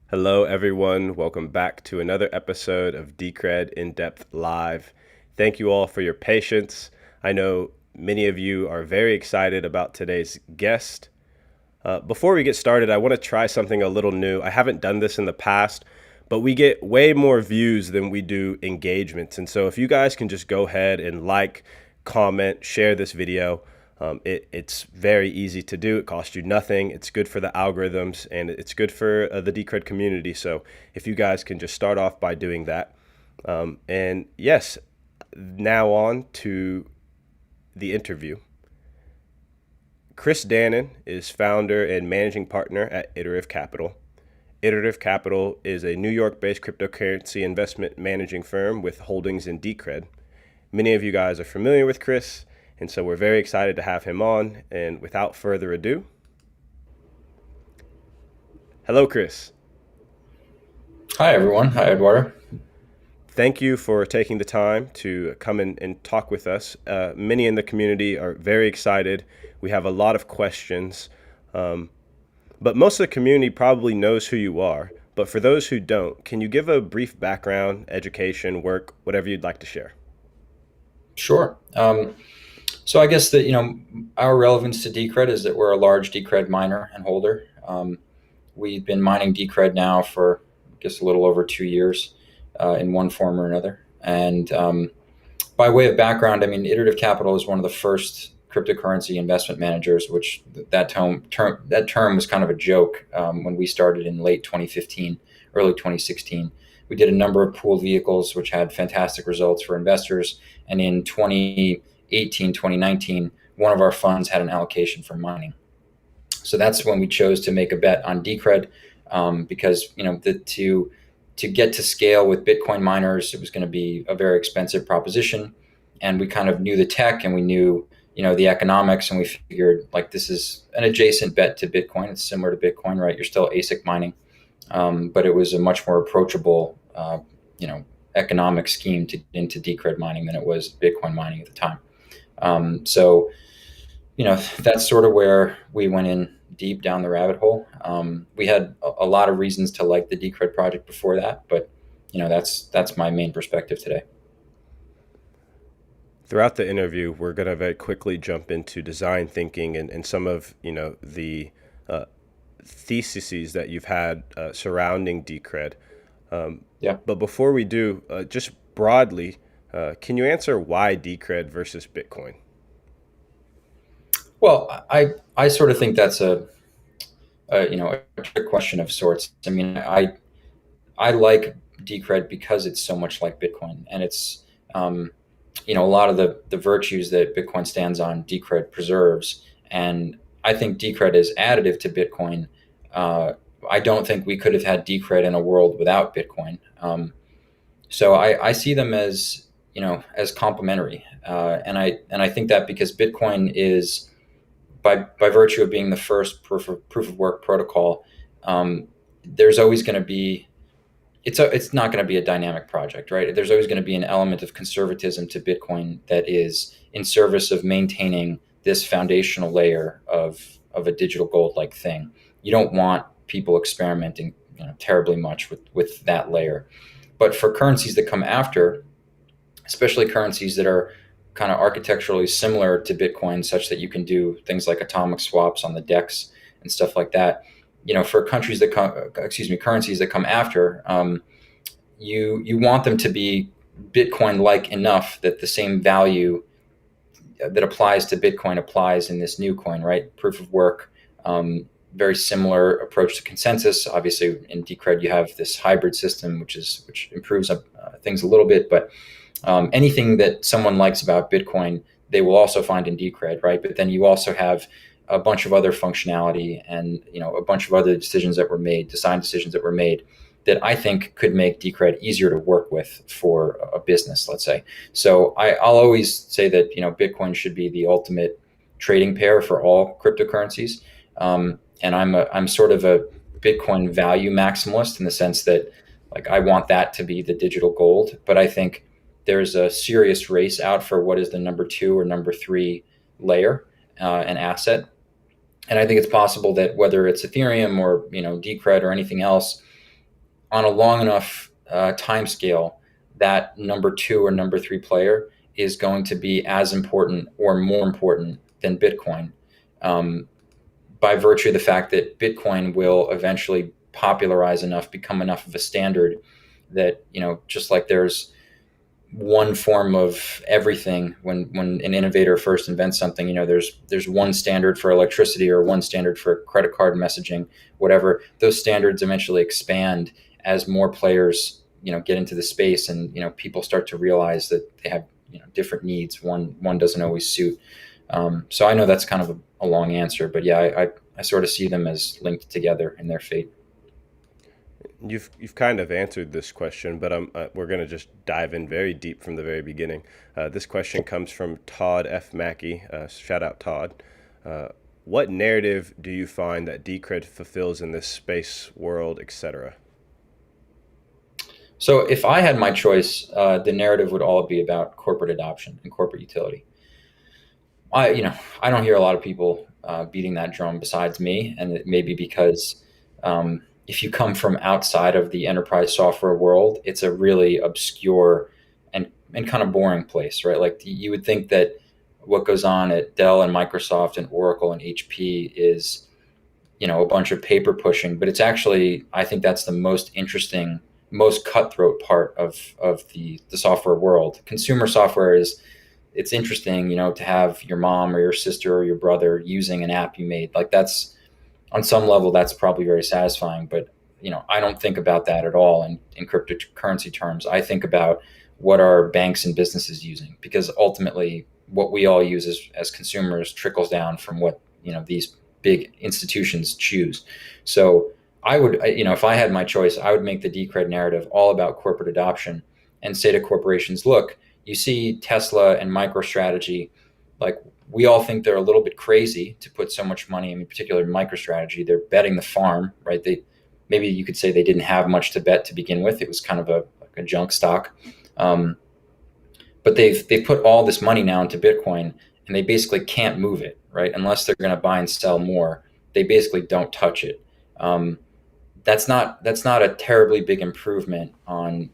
Hello, everyone. Welcome back to another episode of Decred In Depth Live. Thank you all for your patience. I know many of you are very excited about today's guest. Before we get started, I want to try something a little new. I haven't done this in the past, but we get way more views than we do engagements. And so if you guys can just go ahead and like, comment, share this video. It's very easy to do. It costs you nothing. It's good for the algorithms and it's good for the Decred community. So if you guys can just start off by doing that. And yes, now on to the interview. Chris Dannen is founder and managing partner at Iterative Capital. Iterative Capital is a New York-based cryptocurrency investment managing firm with holdings in Decred. Many of you guys are familiar with Chris, and so we're very excited to have him on. And without further ado, hello, Chris. Hi, everyone. Hi, Eduardo. Thank you for taking the time to come in and talk with us. Many in the community are very excited. We have a lot of questions, but most of the community probably knows who you are. But for those who don't, can you give a brief background, education, work, whatever you'd like to share? Sure. So I guess that, our relevance to Decred is that we're a large Decred miner and holder. We've been mining Decred now for, I guess, a little over 2 years in one form or another. And by way of background, Iterative Capital is one of the first cryptocurrency investment managers, which that term was kind of a joke when we started in late 2015, early 2016. We did a number of pooled vehicles, which had fantastic results for investors. And in 2018, 2019, one of our funds had an allocation for mining. So that's when we chose to make a bet on Decred because to get to scale with Bitcoin miners, it was going to be a very expensive proposition. And we kind of knew the tech and we knew the economics, and we figured like this is an adjacent bet to Bitcoin. It's similar to Bitcoin, right? You're still ASIC mining, but it was a much more approachable, economic scheme to into Decred mining than it was Bitcoin mining at the time. So that's sort of where we went in deep down the rabbit hole. We had a lot of reasons to like the Decred project before that, but that's my main perspective today. Throughout the interview, we're going to very quickly jump into design thinking and some of the theses that you've had surrounding Decred. Yeah. But before we do, just broadly, can you answer why Decred versus Bitcoin? Well, I sort of think that's a trick question of sorts. I like Decred because it's so much like Bitcoin, and it's a lot of the virtues that Bitcoin stands on, Decred preserves. And I think Decred is additive to Bitcoin. I don't think we could have had Decred in a world without Bitcoin. So I see them as complementary, and I think that because Bitcoin is by virtue of being the first proof of work protocol, there's always going to be it's not going to be a dynamic project, right? There's always going to be an element of conservatism to Bitcoin that is in service of maintaining this foundational layer of a digital gold like thing. You don't want people experimenting terribly much with that layer. But for currencies that come after, especially currencies that are kind of architecturally similar to Bitcoin, such that you can do things like atomic swaps on the DEX and stuff like that. For currencies that come after, you want them to be Bitcoin-like enough that the same value that applies to Bitcoin applies in this new coin, right? Proof of work, very similar approach to consensus. Obviously, in Decred, you have this hybrid system, which improves things a little bit, but anything that someone likes about Bitcoin, they will also find in Decred, right? But then you also have a bunch of other functionality and a bunch of other design decisions that were made that I think could make Decred easier to work with for a business, let's say. So I'll always say that Bitcoin should be the ultimate trading pair for all cryptocurrencies, and I'm sort of a Bitcoin value maximalist in the sense that like I want that to be the digital gold, but I think there's a serious race out for what is the number 2 or number 3 layer, an asset. And I think it's possible that whether it's Ethereum or Decred or anything else, on a long enough time scale, that number two or number three player is going to be as important or more important than Bitcoin, um, by virtue of the fact that Bitcoin will eventually popularize enough, become enough of a standard that, just like there's one form of everything when an innovator first invents something, there's one standard for electricity or one standard for credit card messaging, whatever. Those standards eventually expand as more players get into the space, and people start to realize that they have different needs. One doesn't always suit. So I know that's kind of a long answer, but yeah, I sort of see them as linked together in their fate. You've kind of answered this question, but we're going to just dive in very deep from the very beginning. This question comes from Todd F. Mackey. Shout out Todd. What narrative do you find that Decred fulfills in this space, world, etc.? So if I had my choice, the narrative would all be about corporate adoption and corporate utility. I don't hear a lot of people beating that drum besides me, and it may be because if you come from outside of the enterprise software world, it's a really obscure and kind of boring place, right? Like you would think that what goes on at Dell and Microsoft and Oracle and HP is, a bunch of paper pushing, but it's actually, I think that's the most interesting, most cutthroat part of the software world. Consumer software it's interesting, to have your mom or your sister or your brother using an app you made. Like that's, on some level, that's probably very satisfying, but I don't think about that at all in cryptocurrency terms. I think about what are banks and businesses using, because ultimately what we all use as consumers trickles down from what these big institutions choose. So I would, if I had my choice, I would make the Decred narrative all about corporate adoption and say to corporations, look, you see Tesla and MicroStrategy, like we all think they're a little bit crazy to put so much money, in particular in MicroStrategy. They're betting the farm, right? Maybe you could say they didn't have much to bet to begin with. It was kind of like a junk stock. But they've put all this money now into Bitcoin, and they basically can't move it, right? Unless they're going to buy and sell more, they basically don't touch it. That's not a terribly big improvement on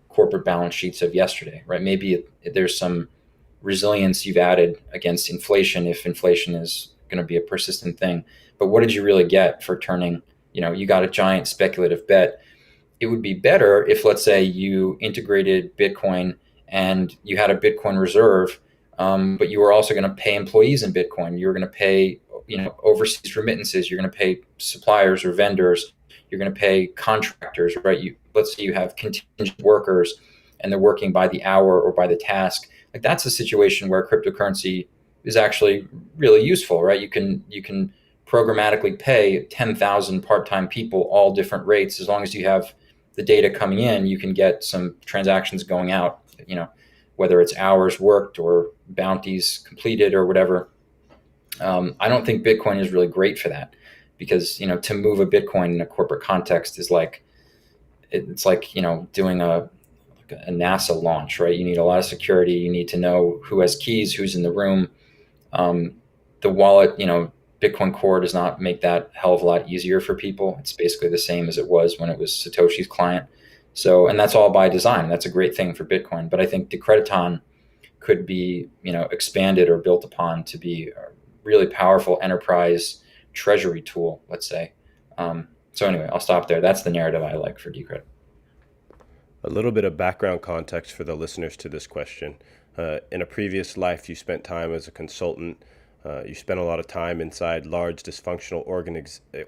corporate balance sheets of yesterday, right? Maybe there's some resilience you've added against inflation if inflation is going to be a persistent thing. But what did you really get for turning, you got a giant speculative bet? It would be better if, let's say, you integrated Bitcoin and you had a Bitcoin reserve, but you were also going to pay employees in Bitcoin. You were going to pay, overseas remittances. You're going to pay suppliers or vendors. You're going to pay contractors, right? Let's say you have contingent workers and they're working by the hour or by the task. Like that's a situation where cryptocurrency is actually really useful, right? You can programmatically pay 10,000 part-time people all different rates. As long as you have the data coming in, you can get some transactions going out, whether it's hours worked or bounties completed or whatever. I don't think Bitcoin is really great for that, because to move a Bitcoin in a corporate context is like, it's like doing a NASA launch, right? You need a lot of security. You need to know who has keys, who's in the room. The wallet, Bitcoin Core does not make that hell of a lot easier for people. It's basically the same as it was when it was Satoshi's client. So, and that's all by design. That's a great thing for Bitcoin. But I think Decrediton could be, expanded or built upon to be a really powerful enterprise treasury tool, let's say. So anyway, I'll stop there. That's the narrative I like for Decred. A little bit of background context for the listeners to this question. In a previous life, you spent time as a consultant. You spent a lot of time inside large dysfunctional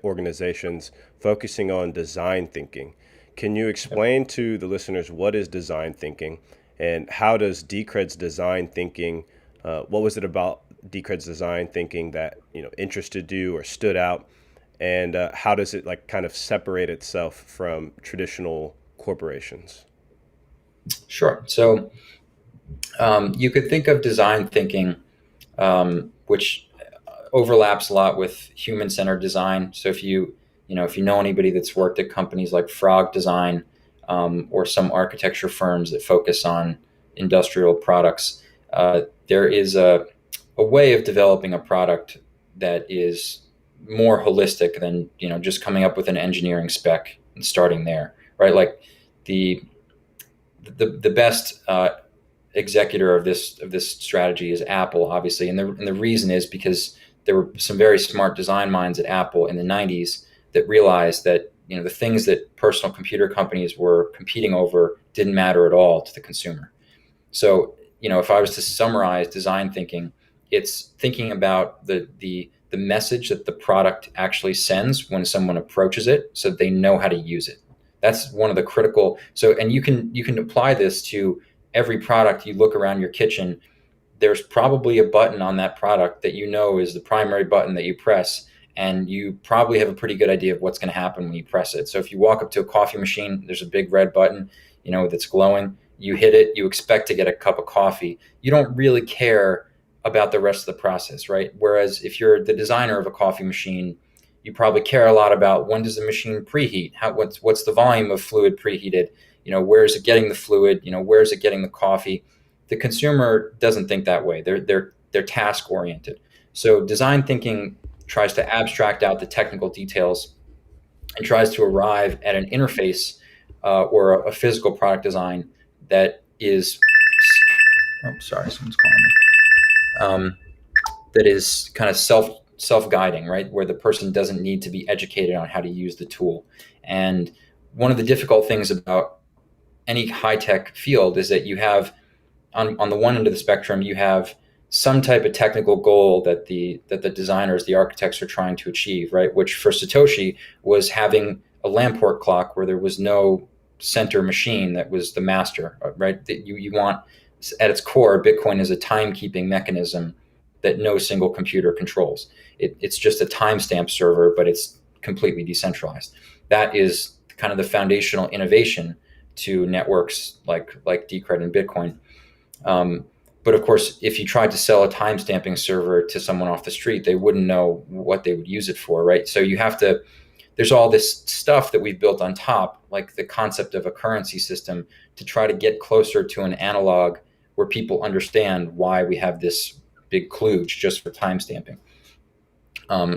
organizations focusing on design thinking. Can you explain to the listeners what is design thinking, and how does Decred's design thinking, what was it about Decred's design thinking that interested you or stood out, and how does it kind of separate itself from traditional corporations? Sure. So you could think of design thinking, which overlaps a lot with human-centered design. So if you know anybody that's worked at companies like Frog Design, or some architecture firms that focus on industrial products, there is a way of developing a product that is more holistic than just coming up with an engineering spec and starting there. right? Like the the best executor of this strategy is Apple, obviously, and the reason is because there were some very smart design minds at Apple in the 90s that realized that the things that personal computer companies were competing over didn't matter at all to the consumer. So if I was to summarize design thinking, it's thinking about the message that the product actually sends when someone approaches it, so that they know how to use it. That's one of the critical. So, and you can apply this to every product. You look around your kitchen, there's probably a button on that product that is the primary button that you press, and you probably have a pretty good idea of what's going to happen when you press it. So if you walk up to a coffee machine, there's a big red button, that's glowing. You hit it, you expect to get a cup of coffee. You don't really care about the rest of the process, right? Whereas if you're the designer of a coffee machine, you probably care a lot about when does the machine preheat? What's the volume of fluid preheated? Where is it getting the fluid? Where is it getting the coffee? The consumer doesn't think that way. They're task oriented. So design thinking tries to abstract out the technical details and tries to arrive at an interface or a physical product design that is. Oh, sorry, someone's calling me. That is kind of self-guiding, right? Where the person doesn't need to be educated on how to use the tool. And one of the difficult things about any high-tech field is that you have, on the one end of the spectrum, you have some type of technical goal that the designers, the architects are trying to achieve, right? Which for Satoshi was having a Lamport clock where there was no center machine that was the master, right? That you want, at its core, Bitcoin is a timekeeping mechanism that no single computer controls. It's just a timestamp server, but it's completely decentralized. That is kind of the foundational innovation to networks like Decred and Bitcoin. But of course, if you tried to sell a timestamping server to someone off the street, they wouldn't know what they would use it for, right? So there's all this stuff that we've built on top, like the concept of a currency system, to try to get closer to an analog where people understand why we have this big kludge just for timestamping.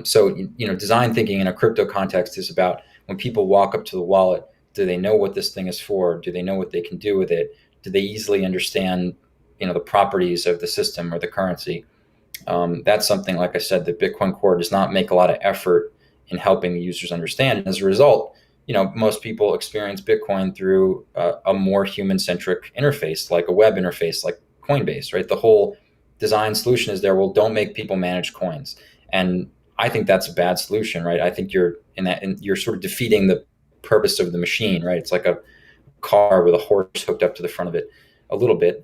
So design thinking in a crypto context is about when people walk up to the wallet, do they know what this thing is for? Do they know what they can do with it? Do they easily understand the properties of the system or the currency? That's something, like I said, that Bitcoin Core does not make a lot of effort in helping the users understand. And as a result, most people experience Bitcoin through a more human-centric interface, like a web interface, like Coinbase, right? The whole design solution is there. Well, don't make people manage coins. And I think that's a bad solution, right? I think you're sort of defeating the purpose of the machine, right? It's like a car with a horse hooked up to the front of it a little bit.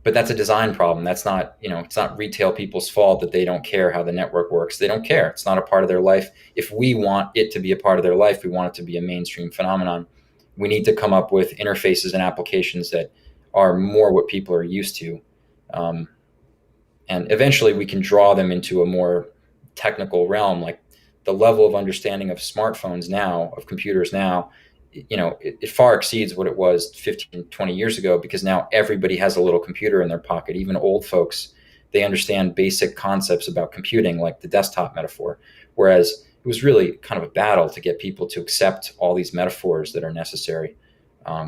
But that's a design problem. That's not, it's not retail people's fault that they don't care how the network works. They don't care. It's not a part of their life. If we want it to be a part of their life, we want it to be a mainstream phenomenon. We need to come up with interfaces and applications that are more what people are used to. And eventually we can draw them into a more technical realm. Like the level of understanding of smartphones now, of computers now, it far exceeds what it was 15, 20 years ago, because now everybody has a little computer in their pocket. Even old folks, they understand basic concepts about computing, like the desktop metaphor. Whereas it was really kind of a battle to get people to accept all these metaphors that are necessary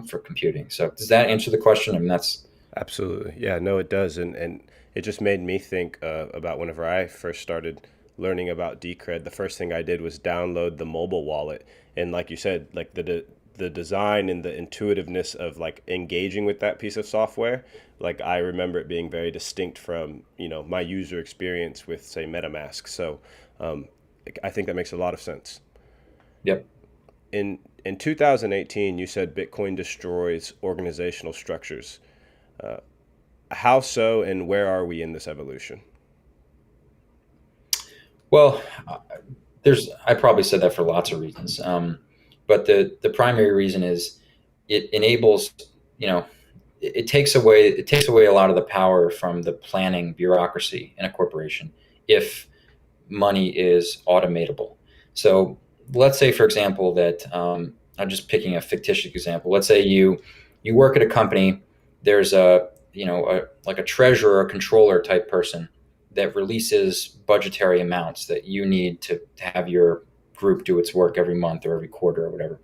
for computing. So does that answer the question? I mean, that's... Absolutely. Yeah, no, it does. And it just made me think about whenever I first started learning about Decred, the first thing I did was download the mobile wallet. And like you said, like the design and the intuitiveness of like engaging with that piece of software, like I remember it being very distinct from, my user experience with, say, MetaMask. So I think that makes a lot of sense. Yep. In 2018, you said Bitcoin destroys organizational structures. How so, and where are we in this evolution? Well, I probably said that for lots of reasons. But the primary reason is it enables, it takes away a lot of the power from the planning bureaucracy in a corporation if money is automatable. So let's say, for example, that I'm just picking a fictitious example. Let's say you work at a company. There's like a treasurer or controller type person that releases budgetary amounts that you need to have your group do its work every month or every quarter or whatever.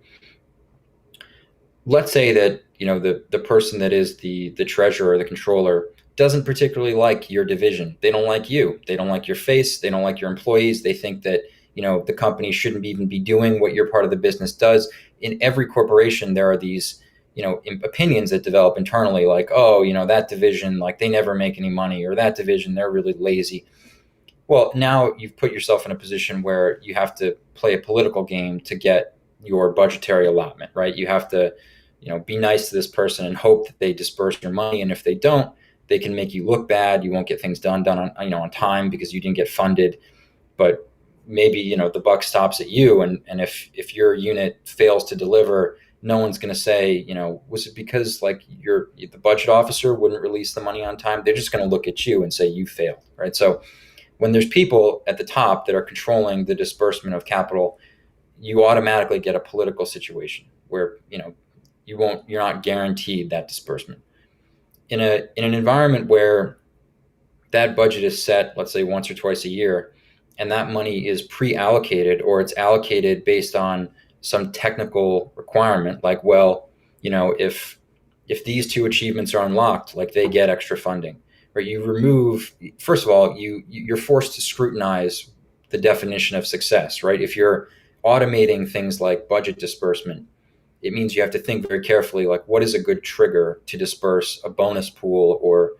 let's say that the person that is the treasurer or the controller doesn't particularly like your division. They don't like you. They don't like your face. They don't like your employees. They think that the company shouldn't even be doing what your part of the business does. In every corporation, there are these opinions that develop internally, like, oh, that division, like, they never make any money, or that division, they're really lazy. Well, now you've put yourself in a position where you have to play a political game to get your budgetary allotment, right? You have to, be nice to this person and hope that they disperse your money. And if they don't, they can make you look bad. You won't get things done on time because you didn't get funded. But maybe, the buck stops at you. And if your unit fails to deliver, no one's going to say, was it because, like, the budget officer wouldn't release the money on time? They're just going to look at you and say you failed, right? So when there's people at the top that are controlling the disbursement of capital, you automatically get a political situation where you're not guaranteed that disbursement. In an environment where that budget is set, let's say once or twice a year, and that money is pre-allocated, or it's allocated based on some technical requirement, like, well, if these two achievements are unlocked, like, they get extra funding. Right? You remove, first of all, you're forced to scrutinize the definition of success, right? If you're automating things like budget disbursement, it means you have to think very carefully, like, what is a good trigger to disperse a bonus pool, or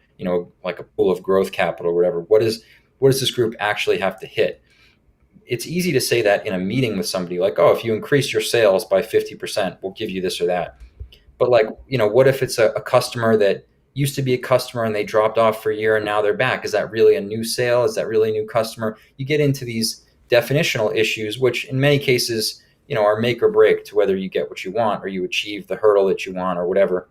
like a pool of growth capital or whatever. What does this group actually have to hit? It's easy to say that in a meeting with somebody, like, oh, if you increase your sales by 50%, we'll give you this or that. But, like, what if it's a customer that used to be a customer and they dropped off for a year and now they're back? Is that really a new sale? Is that really a new customer? You get into these definitional issues, which in many cases, are make or break to whether you get what you want or you achieve the hurdle that you want or whatever.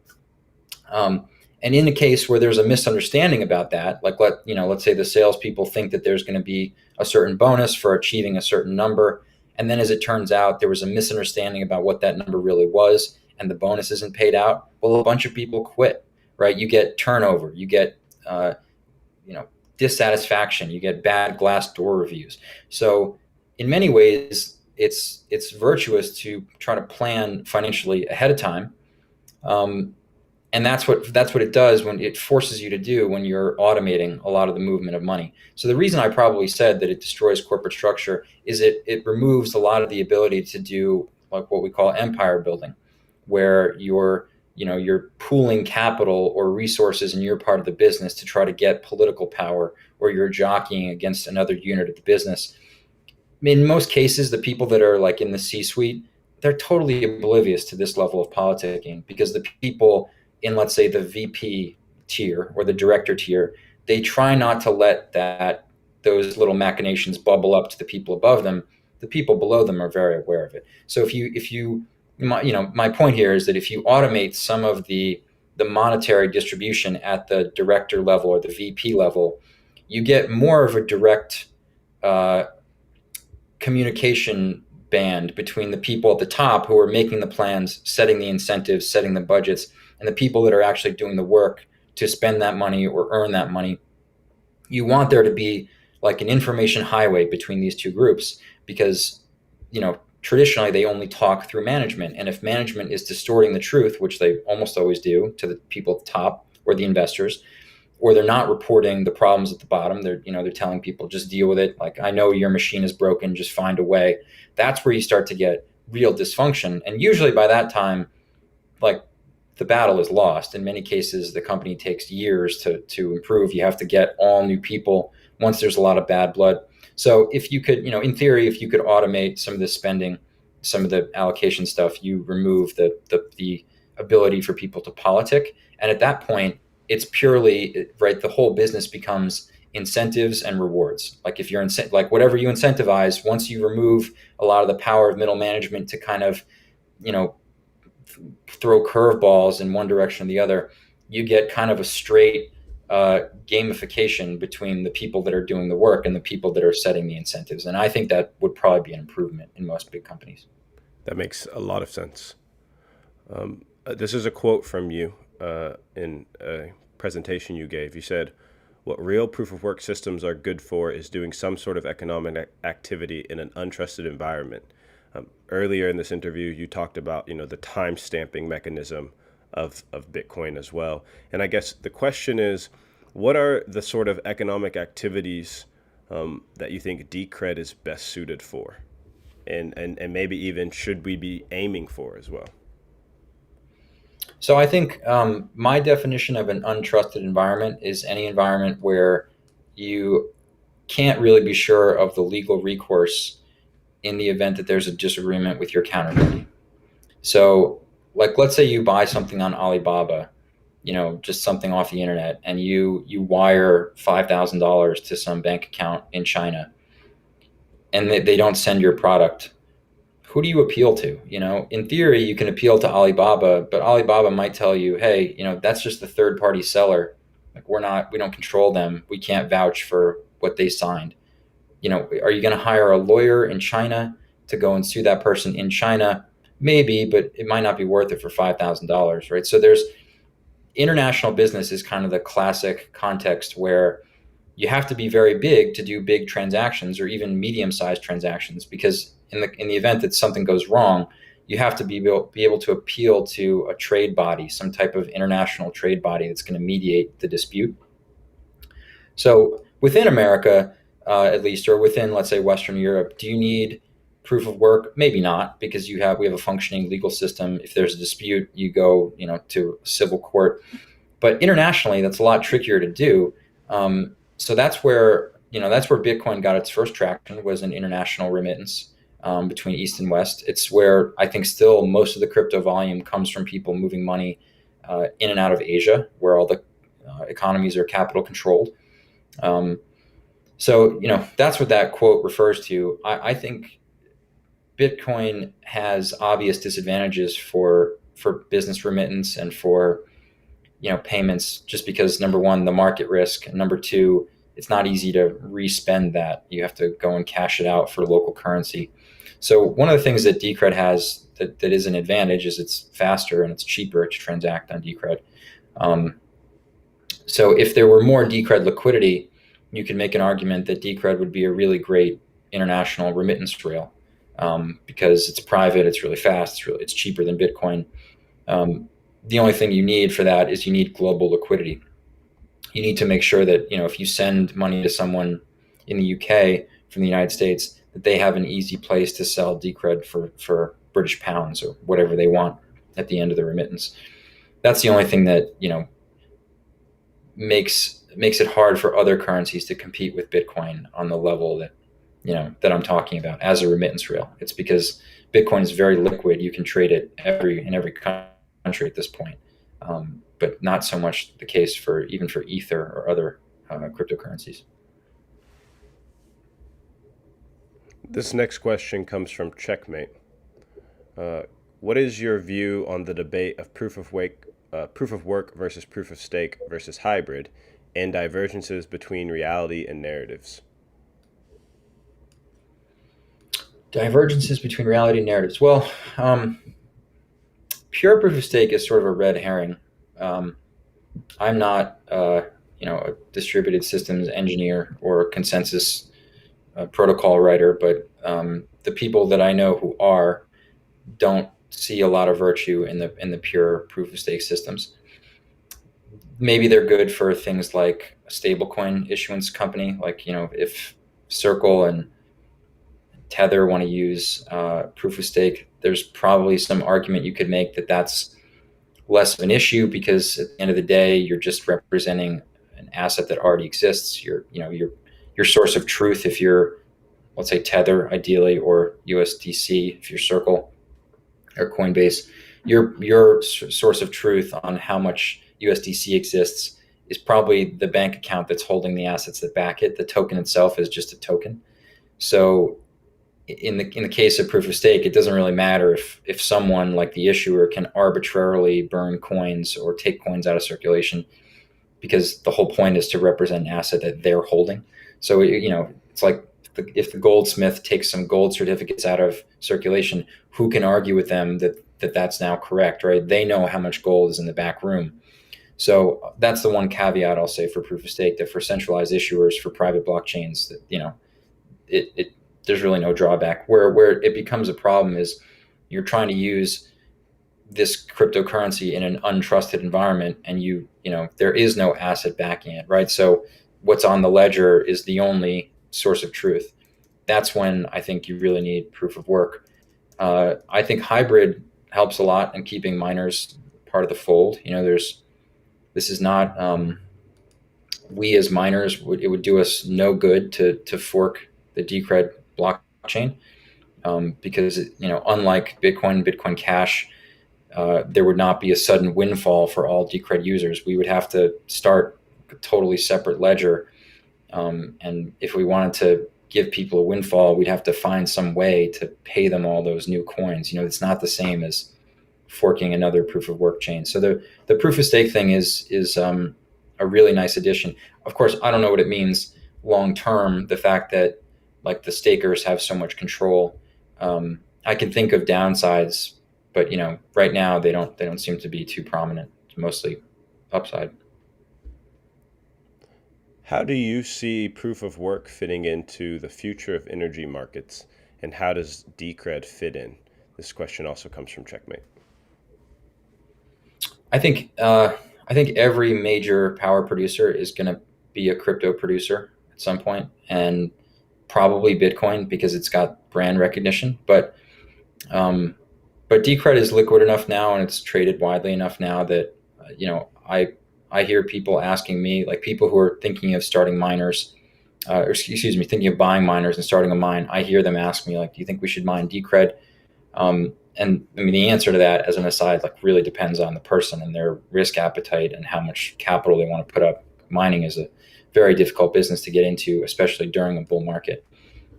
And in a case where there's a misunderstanding about that, like, let's say the salespeople think that there's going to be a certain bonus for achieving a certain number, and then as it turns out, there was a misunderstanding about what that number really was, and the bonus isn't paid out. Well, a bunch of people quit, right? You get turnover, you get dissatisfaction, you get bad Glassdoor reviews. So in many ways, it's virtuous to try to plan financially ahead of time. And that's what it does, when it forces you to do when you're automating a lot of the movement of money. So the reason I probably said that it destroys corporate structure is it removes a lot of the ability to do, like, what we call empire building, where you're pooling capital or resources in your part of the business to try to get political power, or you're jockeying against another unit of the business. In most cases, the people that are, like, in the C-suite, they're totally oblivious to this level of politicking, because the people in, let's say, the VP tier or the director tier, they try not to let those little machinations bubble up to the people above them. The people below them are very aware of it. So my point here is that if you automate some of the monetary distribution at the director level or the VP level, you get more of a direct communication band between the people at the top who are making the plans, setting the incentives, setting the budgets, and the people that are actually doing the work to spend that money or earn that money. You want there to be, like, an information highway between these two groups, because traditionally they only talk through management, and if management is distorting the truth, which they almost always do, to the people at the top or the investors, or they're not reporting the problems at the bottom, they're telling people, just deal with it, like, I know your machine is broken, just find a way. That's where you start to get real dysfunction, and usually by that time, like, the battle is lost. In many cases, the company takes years to improve. You have to get all new people once there's a lot of bad blood. So if you could, in theory, if you could automate some of the spending, some of the allocation stuff, you remove the ability for people to politic. And at that point, it's purely, right, the whole business becomes incentives and rewards. Like, if you're like, whatever you incentivize, once you remove a lot of the power of middle management to kind of, throw curveballs in one direction or the other, you get kind of a straight gamification between the people that are doing the work and the people that are setting the incentives. And I think that would probably be an improvement in most big companies. That makes a lot of sense. This is a quote from you in a presentation you gave. You said, "What real proof of work systems are good for is doing some sort of economic activity in an untrusted environment." Earlier in this interview, you talked about, the time stamping mechanism of Bitcoin as well. And I guess the question is, what are the sort of economic activities that you think Decred is best suited for? And maybe even should we be aiming for as well? So I think my definition of an untrusted environment is any environment where you can't really be sure of the legal recourse in the event that there's a disagreement with your counterparty. So, like, let's say you buy something on Alibaba, just something off the internet, and you wire $5,000 to some bank account in China, and they don't send your product. Who do you appeal to? In theory, you can appeal to Alibaba, but Alibaba might tell you, hey, that's just the third party seller. Like, we don't control them. We can't vouch for what they signed. Are you going to hire a lawyer in China to go and sue that person in China? Maybe, but it might not be worth it for $5,000, right? So there's international business is kind of the classic context where you have to be very big to do big transactions or even medium-sized transactions, because in the event that something goes wrong, you have to be able to appeal to a trade body, some type of international trade body that's going to mediate the dispute. So within America, at least, or within, let's say, Western Europe, do you need proof of work? Maybe not, because we have a functioning legal system. If there's a dispute, you go, to civil court. But internationally, that's a lot trickier to do. So that's where Bitcoin got its first traction, was an international remittance between East and West. It's where I think still most of the crypto volume comes from people moving money in and out of Asia, where all the economies are capital controlled. So, that's what that quote refers to. I think Bitcoin has obvious disadvantages for business remittance and for, payments, just because, number one, the market risk, and number two, it's not easy to respend that. You have to go and cash it out for local currency. So one of the things that Decred has that is an advantage is it's faster and it's cheaper to transact on Decred. So if there were more Decred liquidity, you can make an argument that Decred would be a really great international remittance rail, because it's private, it's really fast, it's cheaper than Bitcoin. The only thing you need for that is you need global liquidity. You need to make sure that, if you send money to someone in the UK from the United States, that they have an easy place to sell Decred for British pounds or whatever they want at the end of the remittance. That's the only thing that, makes it hard for other currencies to compete with Bitcoin on the level that, that I'm talking about as a remittance rail. It's because Bitcoin is very liquid. You can trade it in every country at this point, but not so much the case for Ether or other cryptocurrencies. This next question comes from Checkmate. What is your view on the debate of proof of work versus proof of stake versus hybrid, and divergences between reality and narratives? Divergences between reality and narratives. Well, pure proof of stake is sort of a red herring. I'm not, a distributed systems engineer or consensus protocol writer, but the people that I know who don't see a lot of virtue in the pure proof of stake systems. Maybe they're good for things like a stablecoin issuance company, like, if Circle and Tether want to use proof of stake, there's probably some argument you could make that that's less of an issue, because at the end of the day, you're just representing an asset that already exists. Your source of truth, if you're, let's say, Tether, ideally, or USDC, if you're Circle or Coinbase, your source of truth on how much USDC exists is probably the bank account that's holding the assets that back it. The token itself is just a token. So in the case of proof of stake, it doesn't really matter if someone like the issuer can arbitrarily burn coins or take coins out of circulation, because the whole point is to represent an asset that they're holding. So, it's like if the goldsmith takes some gold certificates out of circulation, who can argue with them that that's now correct, right? They know how much gold is in the back room. So that's the one caveat I'll say for proof of stake, that for centralized issuers, for private blockchains, that, there's really no drawback. Where it becomes a problem is you're trying to use this cryptocurrency in an untrusted environment, and there is no asset backing it, right? So what's on the ledger is the only source of truth. That's when I think you really need proof of work. I think hybrid helps a lot in keeping miners part of the fold. This is not, we as miners, it would do us no good to fork the Decred blockchain, because unlike Bitcoin Cash, there would not be a sudden windfall for all Decred users. We would have to start a totally separate ledger, and if we wanted to give people a windfall, we'd have to find some way to pay them all those new coins. It's not the same as forking another proof of work chain. So the proof of stake thing is a really nice addition. Of course, I don't know what it means long term. The fact that like the stakers have so much control, I can think of downsides, but right now they don't seem to be too prominent. It's mostly upside. How do you see proof of work fitting into the future of energy markets, and how does Decred fit in? This question also comes from Checkmate. I think every major power producer is going to be a crypto producer at some point, and probably Bitcoin because it's got brand recognition. But Decred is liquid enough now, and it's traded widely enough now that I hear people asking me, like people who are thinking of starting miners, thinking of buying miners and starting a mine. I hear them ask me, like, do you think we should mine Decred? And I mean, the answer to that, as an aside, like really depends on the person and their risk appetite and how much capital they want to put up. Mining is a very difficult business to get into, especially during a bull market.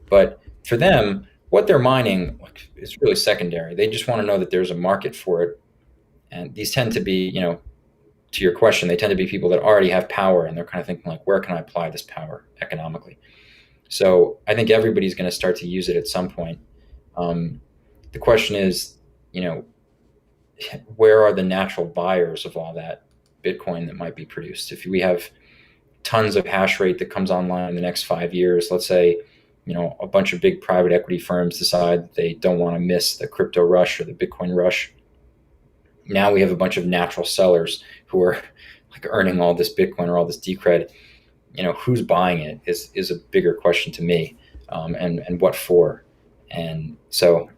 But for them, what they're mining is really secondary. They just want to know that there's a market for it. And these tend to be, to your question, they tend to be people that already have power, and they're kind of thinking like, where can I apply this power economically? So I think everybody's going to start to use it at some point. The question is, where are the natural buyers of all that Bitcoin that might be produced? If we have tons of hash rate that comes online in the next 5 years, let's say, a bunch of big private equity firms decide they don't want to miss the crypto rush or the Bitcoin rush. Now we have a bunch of natural sellers who are like earning all this Bitcoin or all this Decred. Who's buying it is a bigger question to me, and what for. And so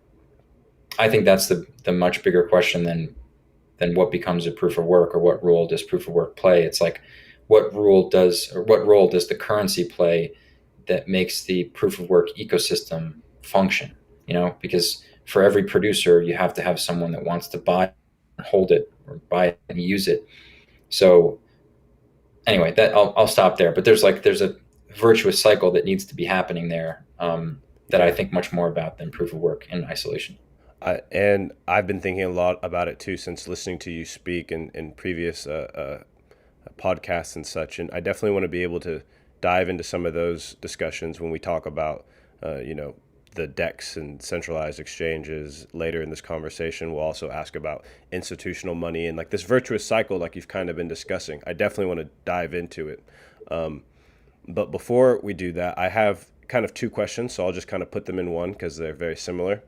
I think that's the much bigger question than what becomes a proof of work, or what role does proof of work play. It's like, what role does the currency play that makes the proof of work ecosystem function? Because for every producer, you have to have someone that wants to buy and hold it, or buy it and use it. So anyway, that I'll stop there. But there's a virtuous cycle that needs to be happening there, that I think much more about than proof of work in isolation. And I've been thinking a lot about it too since listening to you speak in previous podcasts and such. And I definitely want to be able to dive into some of those discussions when we talk about, the DEX and centralized exchanges later in this conversation. We'll also ask about institutional money and like this virtuous cycle, like you've kind of been discussing. I definitely want to dive into it. But before we do that, I have kind of two questions, so I'll just kind of put them in one because they're very similar.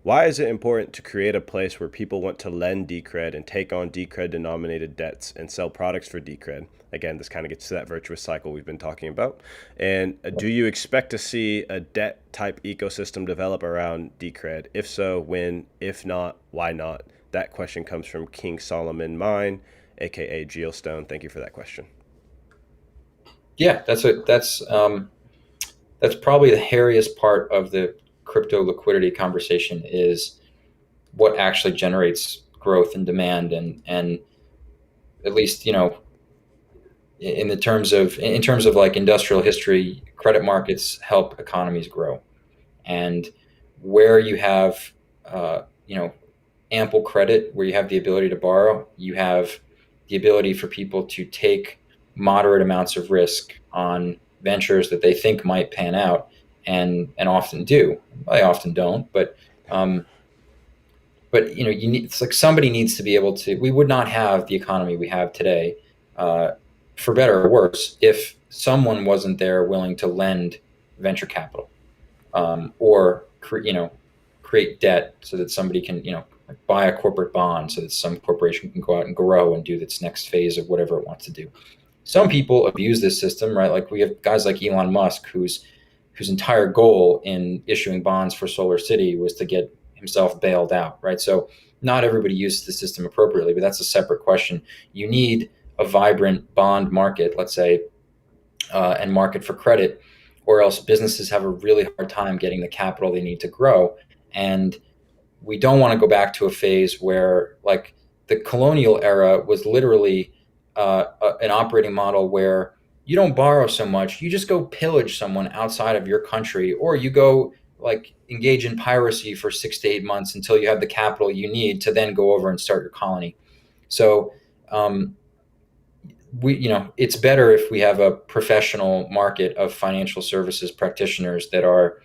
Why is it important to create a place where people want to lend Decred and take on Decred denominated debts and sell products for Decred? Again, this kind of gets to that virtuous cycle we've been talking about. And do you expect to see a debt type ecosystem develop around Decred? If so, when? If not, why not? That question comes from King Solomon Mine, aka Geostone. Thank you for that question. Yeah, that's probably the hairiest part of the crypto liquidity conversation, is what actually generates growth and demand, and at least in terms of like industrial history, credit markets help economies grow, and where you have ample credit, where you have the ability to borrow, you have the ability for people to take moderate amounts of risk on ventures that they think might pan out, and often do. I often don't, but you need, it's like somebody needs to be able to. We would not have the economy we have today, for better or worse, if someone wasn't there willing to lend venture capital. or create debt so that somebody can like buy a corporate bond so that some corporation can go out and grow and do its next phase of whatever it wants to do. Some people abuse this system, right? Like we have guys like Elon Musk, whose entire goal in issuing bonds for Solar City was to get himself bailed out, right? So not everybody uses the system appropriately, but that's a separate question. You need a vibrant bond market, let's say, and market for credit, or else businesses have a really hard time getting the capital they need to grow. And we don't want to go back to a phase where, like, the colonial era was literally an operating model where you don't borrow so much, you just go pillage someone outside of your country, or you go like engage in piracy for 6 to 8 months until you have the capital you need to then go over and start your colony. So it's better if we have a professional market of financial services practitioners that are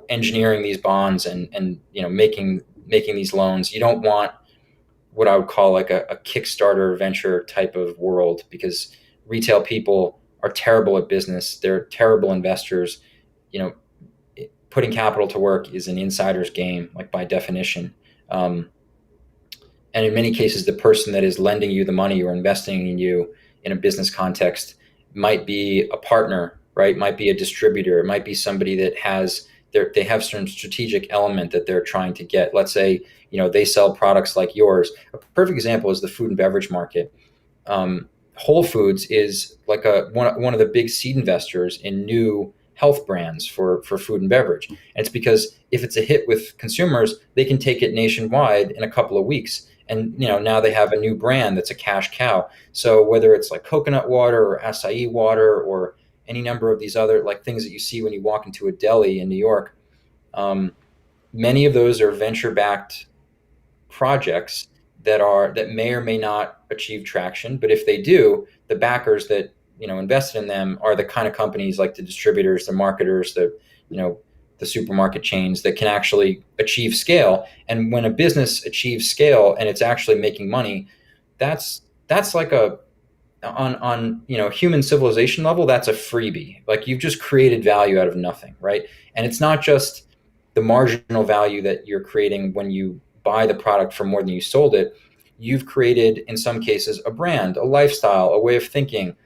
engineering these bonds and making these loans. You don't want what I would call like a Kickstarter venture type of world, because retail people are terrible at business. They're terrible investors. Putting capital to work is an insider's game, like by definition. And in many cases, the person that is lending you the money or investing in you in a business context might be a partner, right? Might be a distributor. It might be somebody that they have some strategic element that they're trying to get. Let's say, they sell products like yours. A perfect example is the food and beverage market. Whole Foods is like one of the big seed investors in new health brands for food and beverage. And it's because if it's a hit with consumers, they can take it nationwide in a couple of weeks. And now they have a new brand that's a cash cow. So whether it's like coconut water or acai water or any number of these other like things that you see when you walk into a deli in New York, many of those are venture-backed projects that may or may not achieve traction. But if they do, the backers that invested in them are the kind of companies like the distributors, the marketers, the supermarket chains that can actually achieve scale. And when a business achieves scale and it's actually making money, that's like on human civilization level, that's a freebie. Like, you've just created value out of nothing, right? And it's not just the marginal value that you're creating when you buy the product for more than you sold it. You've created, in some cases, a brand, a lifestyle, a way of thinking.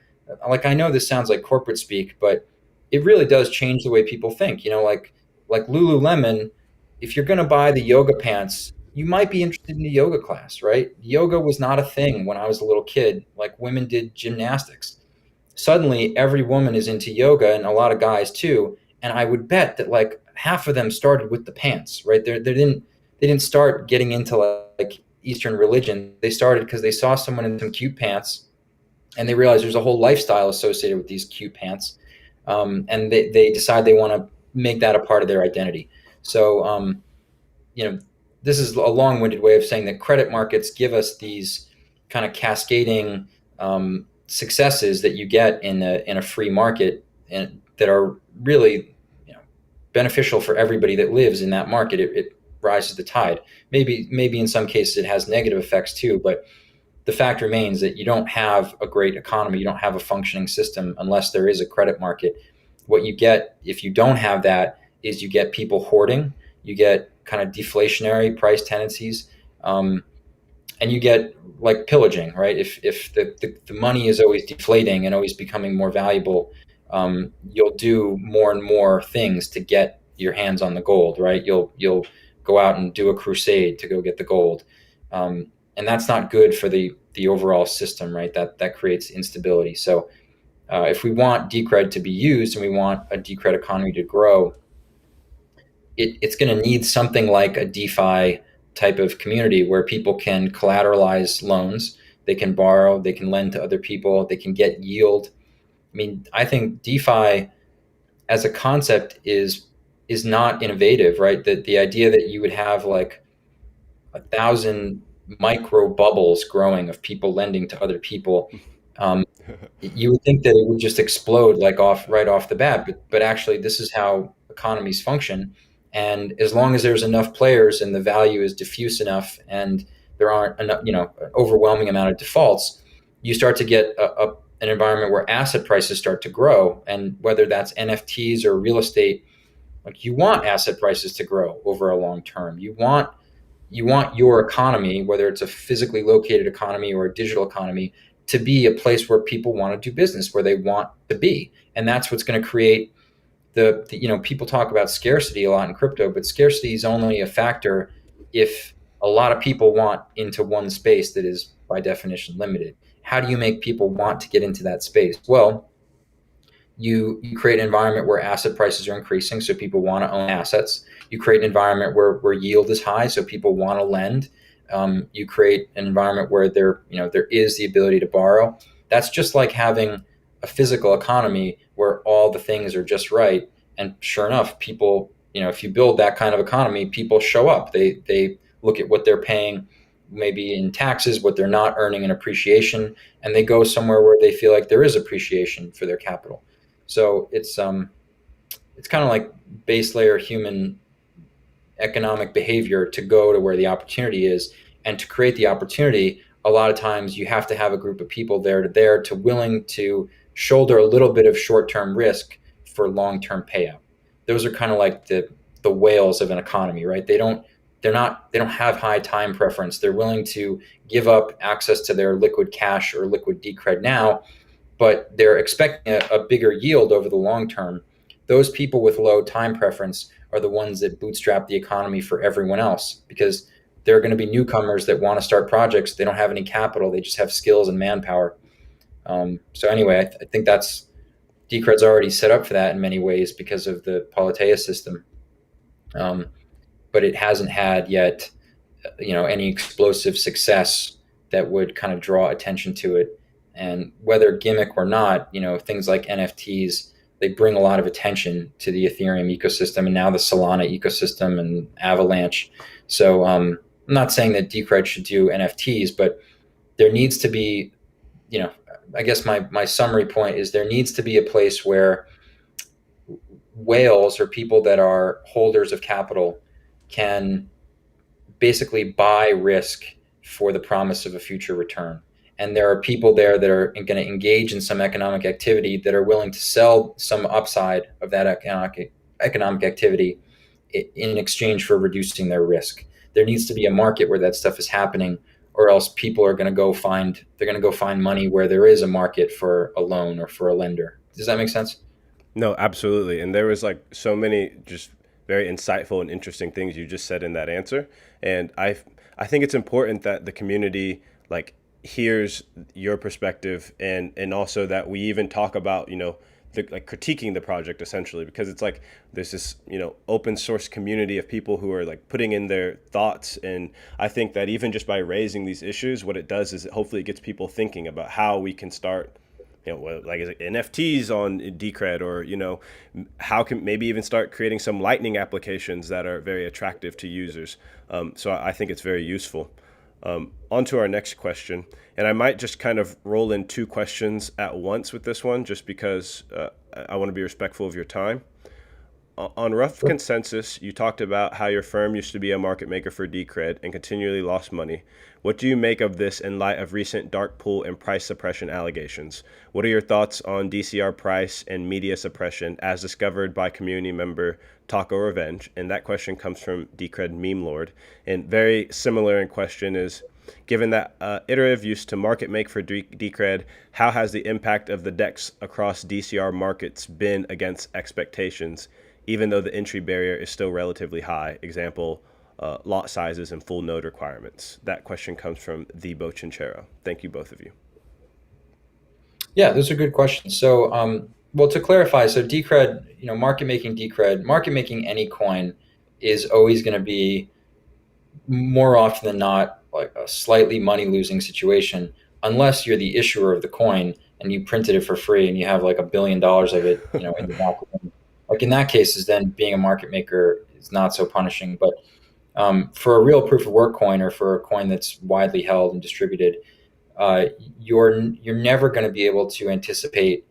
Like, I know this sounds like corporate speak, but it really does change the way people think. Like Lululemon, if you're going to buy the yoga pants, you might be interested in a yoga class, right? Yoga was not a thing when I was a little kid. Like, women did gymnastics. Suddenly, every woman is into yoga, and a lot of guys too. And I would bet that like half of them started with the pants, right? They didn't start getting into like Eastern religion. They started because they saw someone in some cute pants, and they realized there's a whole lifestyle associated with these cute pants. And they decide they want to make that a part of their identity. So, this is a long-winded way of saying that credit markets give us these kind of cascading successes that you get in a free market, and that are really beneficial for everybody that lives in that market. It rises the tide. Maybe in some cases it has negative effects too, but the fact remains that you don't have a great economy, you don't have a functioning system unless there is a credit market. What you get if you don't have that is you get people hoarding, you get kind of deflationary price tendencies, and you get like pillaging, right? If the money is always deflating and always becoming more valuable, you'll do more and more things to get your hands on the gold, right? You'll go out and do a crusade to go get the gold. And that's not good for the overall system, right? That creates instability. So if we want Decred to be used and we want a Decred economy to grow, it's going to need something like a DeFi type of community where people can collateralize loans, they can borrow, they can lend to other people, they can get yield. I mean, I think DeFi as a concept is not innovative, right? The idea that you would have like 1,000 micro bubbles growing of people lending to other people, you would think that it would just explode like right off the bat, but actually this is how economies function. And as long as there's enough players and the value is diffuse enough and there aren't enough, an overwhelming amount of defaults, you start to get an environment where asset prices start to grow. And whether that's NFTs or real estate, Like, you want asset prices to grow over a long term. You want your economy, whether it's a physically located economy or a digital economy, to be a place where people want to do business, where they want to be. And that's what's going to create people talk about scarcity a lot in crypto, but scarcity is only a factor if a lot of people want into one space that is by definition limited. How do you make people want to get into that space? Well, you create an environment where asset prices are increasing, so people want to own assets. You create an environment where yield is high, so people want to lend. You create an environment where there is the ability to borrow. That's just like having a physical economy where all the things are just right. And sure enough, people, if you build that kind of economy, people show up. They look at what they're paying, maybe in taxes, what they're not earning in appreciation, and they go somewhere where they feel like there is appreciation for their capital. So it's kind of like base layer human economic behavior to go to where the opportunity is. And to create the opportunity, a lot of times you have to have a group of people there to willing to shoulder a little bit of short-term risk for long-term payout. Those are kind of like the whales of an economy, right? They don't have high time preference. They're willing to give up access to their liquid cash or liquid Decred now, but they're expecting a bigger yield over the long term. Those people with low time preference are the ones that bootstrap the economy for everyone else, because there are going to be newcomers that want to start projects. They don't have any capital. They just have skills and manpower. So anyway, I think that's Decred's already set up for that in many ways because of the Politeia system. But it hasn't had yet, any explosive success that would kind of draw attention to it. And whether gimmick or not, things like NFTs, they bring a lot of attention to the Ethereum ecosystem, and now the Solana ecosystem and Avalanche. So I'm not saying that Decred should do NFTs, but there needs to be, I guess my summary point is there needs to be a place where whales, or people that are holders of capital, can basically buy risk for the promise of a future return. And there are people there that are going to engage in some economic activity that are willing to sell some upside of that economic activity in exchange for reducing their risk. There needs to be a market where that stuff is happening, or else people are going to go find money where there is a market for a loan or for a lender. Does that make sense? No, absolutely. And there was like so many just very insightful and interesting things you just said in that answer. And I think it's important that the community like hears your perspective, and also that we even talk about, like critiquing the project essentially, because it's like there's this, open source community of people who are like putting in their thoughts. And I think that even just by raising these issues, what it does is hopefully it gets people thinking about how we can start, like is it NFTs on Decred, or, how can maybe even start creating some Lightning applications that are very attractive to users. So I think it's very useful. On to our next question. And I might just kind of roll in two questions at once with this one, just because I want to be respectful of your time. On rough consensus, you talked about how your firm used to be a market maker for Decred and continually lost money. What do you make of this in light of recent dark pool and price suppression allegations? What are your thoughts on DCR price and media suppression as discovered by community member Taco Revenge? And that question comes from Decred Meme Lord. And very similar in question is, given that Iterative used to market make for Decred, how has the impact of the DEX across DCR markets been against expectations, even though the entry barrier is still relatively high? Example, lot sizes and full node requirements. That question comes from the Bochinchero. Thank you, both of you. Yeah, those are good questions. So, well, to clarify, so Decred, market making any coin is always going to be, more often than not, like a slightly money losing situation, unless you're the issuer of the coin and you printed it for free and you have like $1 billion of it, in the back. Like in that case, is then being a market maker is not so punishing. But for a real proof of work coin, or for a coin that's widely held and distributed, you're never going to be able to anticipate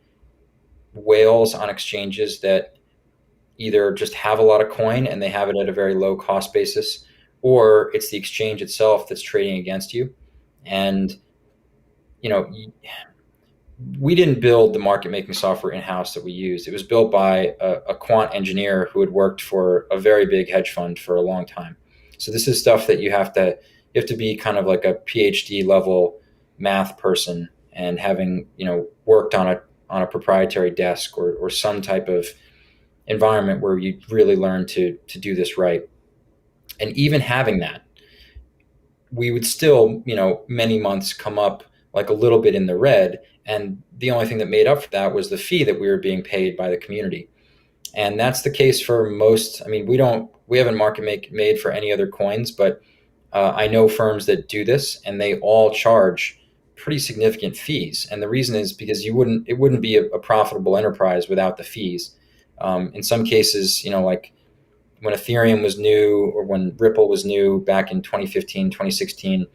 whales on exchanges that either just have a lot of coin and they have it at a very low cost basis, or it's the exchange itself that's trading against you. And we didn't build the market making software in-house that we used. It was built by a quant engineer who had worked for a very big hedge fund for a long time. So this is stuff that you have to be kind of like a PhD level math person, and having, worked on a proprietary desk, or some type of environment where you really learn to do this right. And even having that, we would still, many months come up like a little bit in the red. And the only thing that made up for that was the fee that we were being paid by the community. And that's the case for most. I mean, we haven't made for any other coins, but I know firms that do this, and they all charge pretty significant fees. And the reason is because it wouldn't be a profitable enterprise without the fees. In some cases, like when Ethereum was new, or when Ripple was new back in 2015, 2016,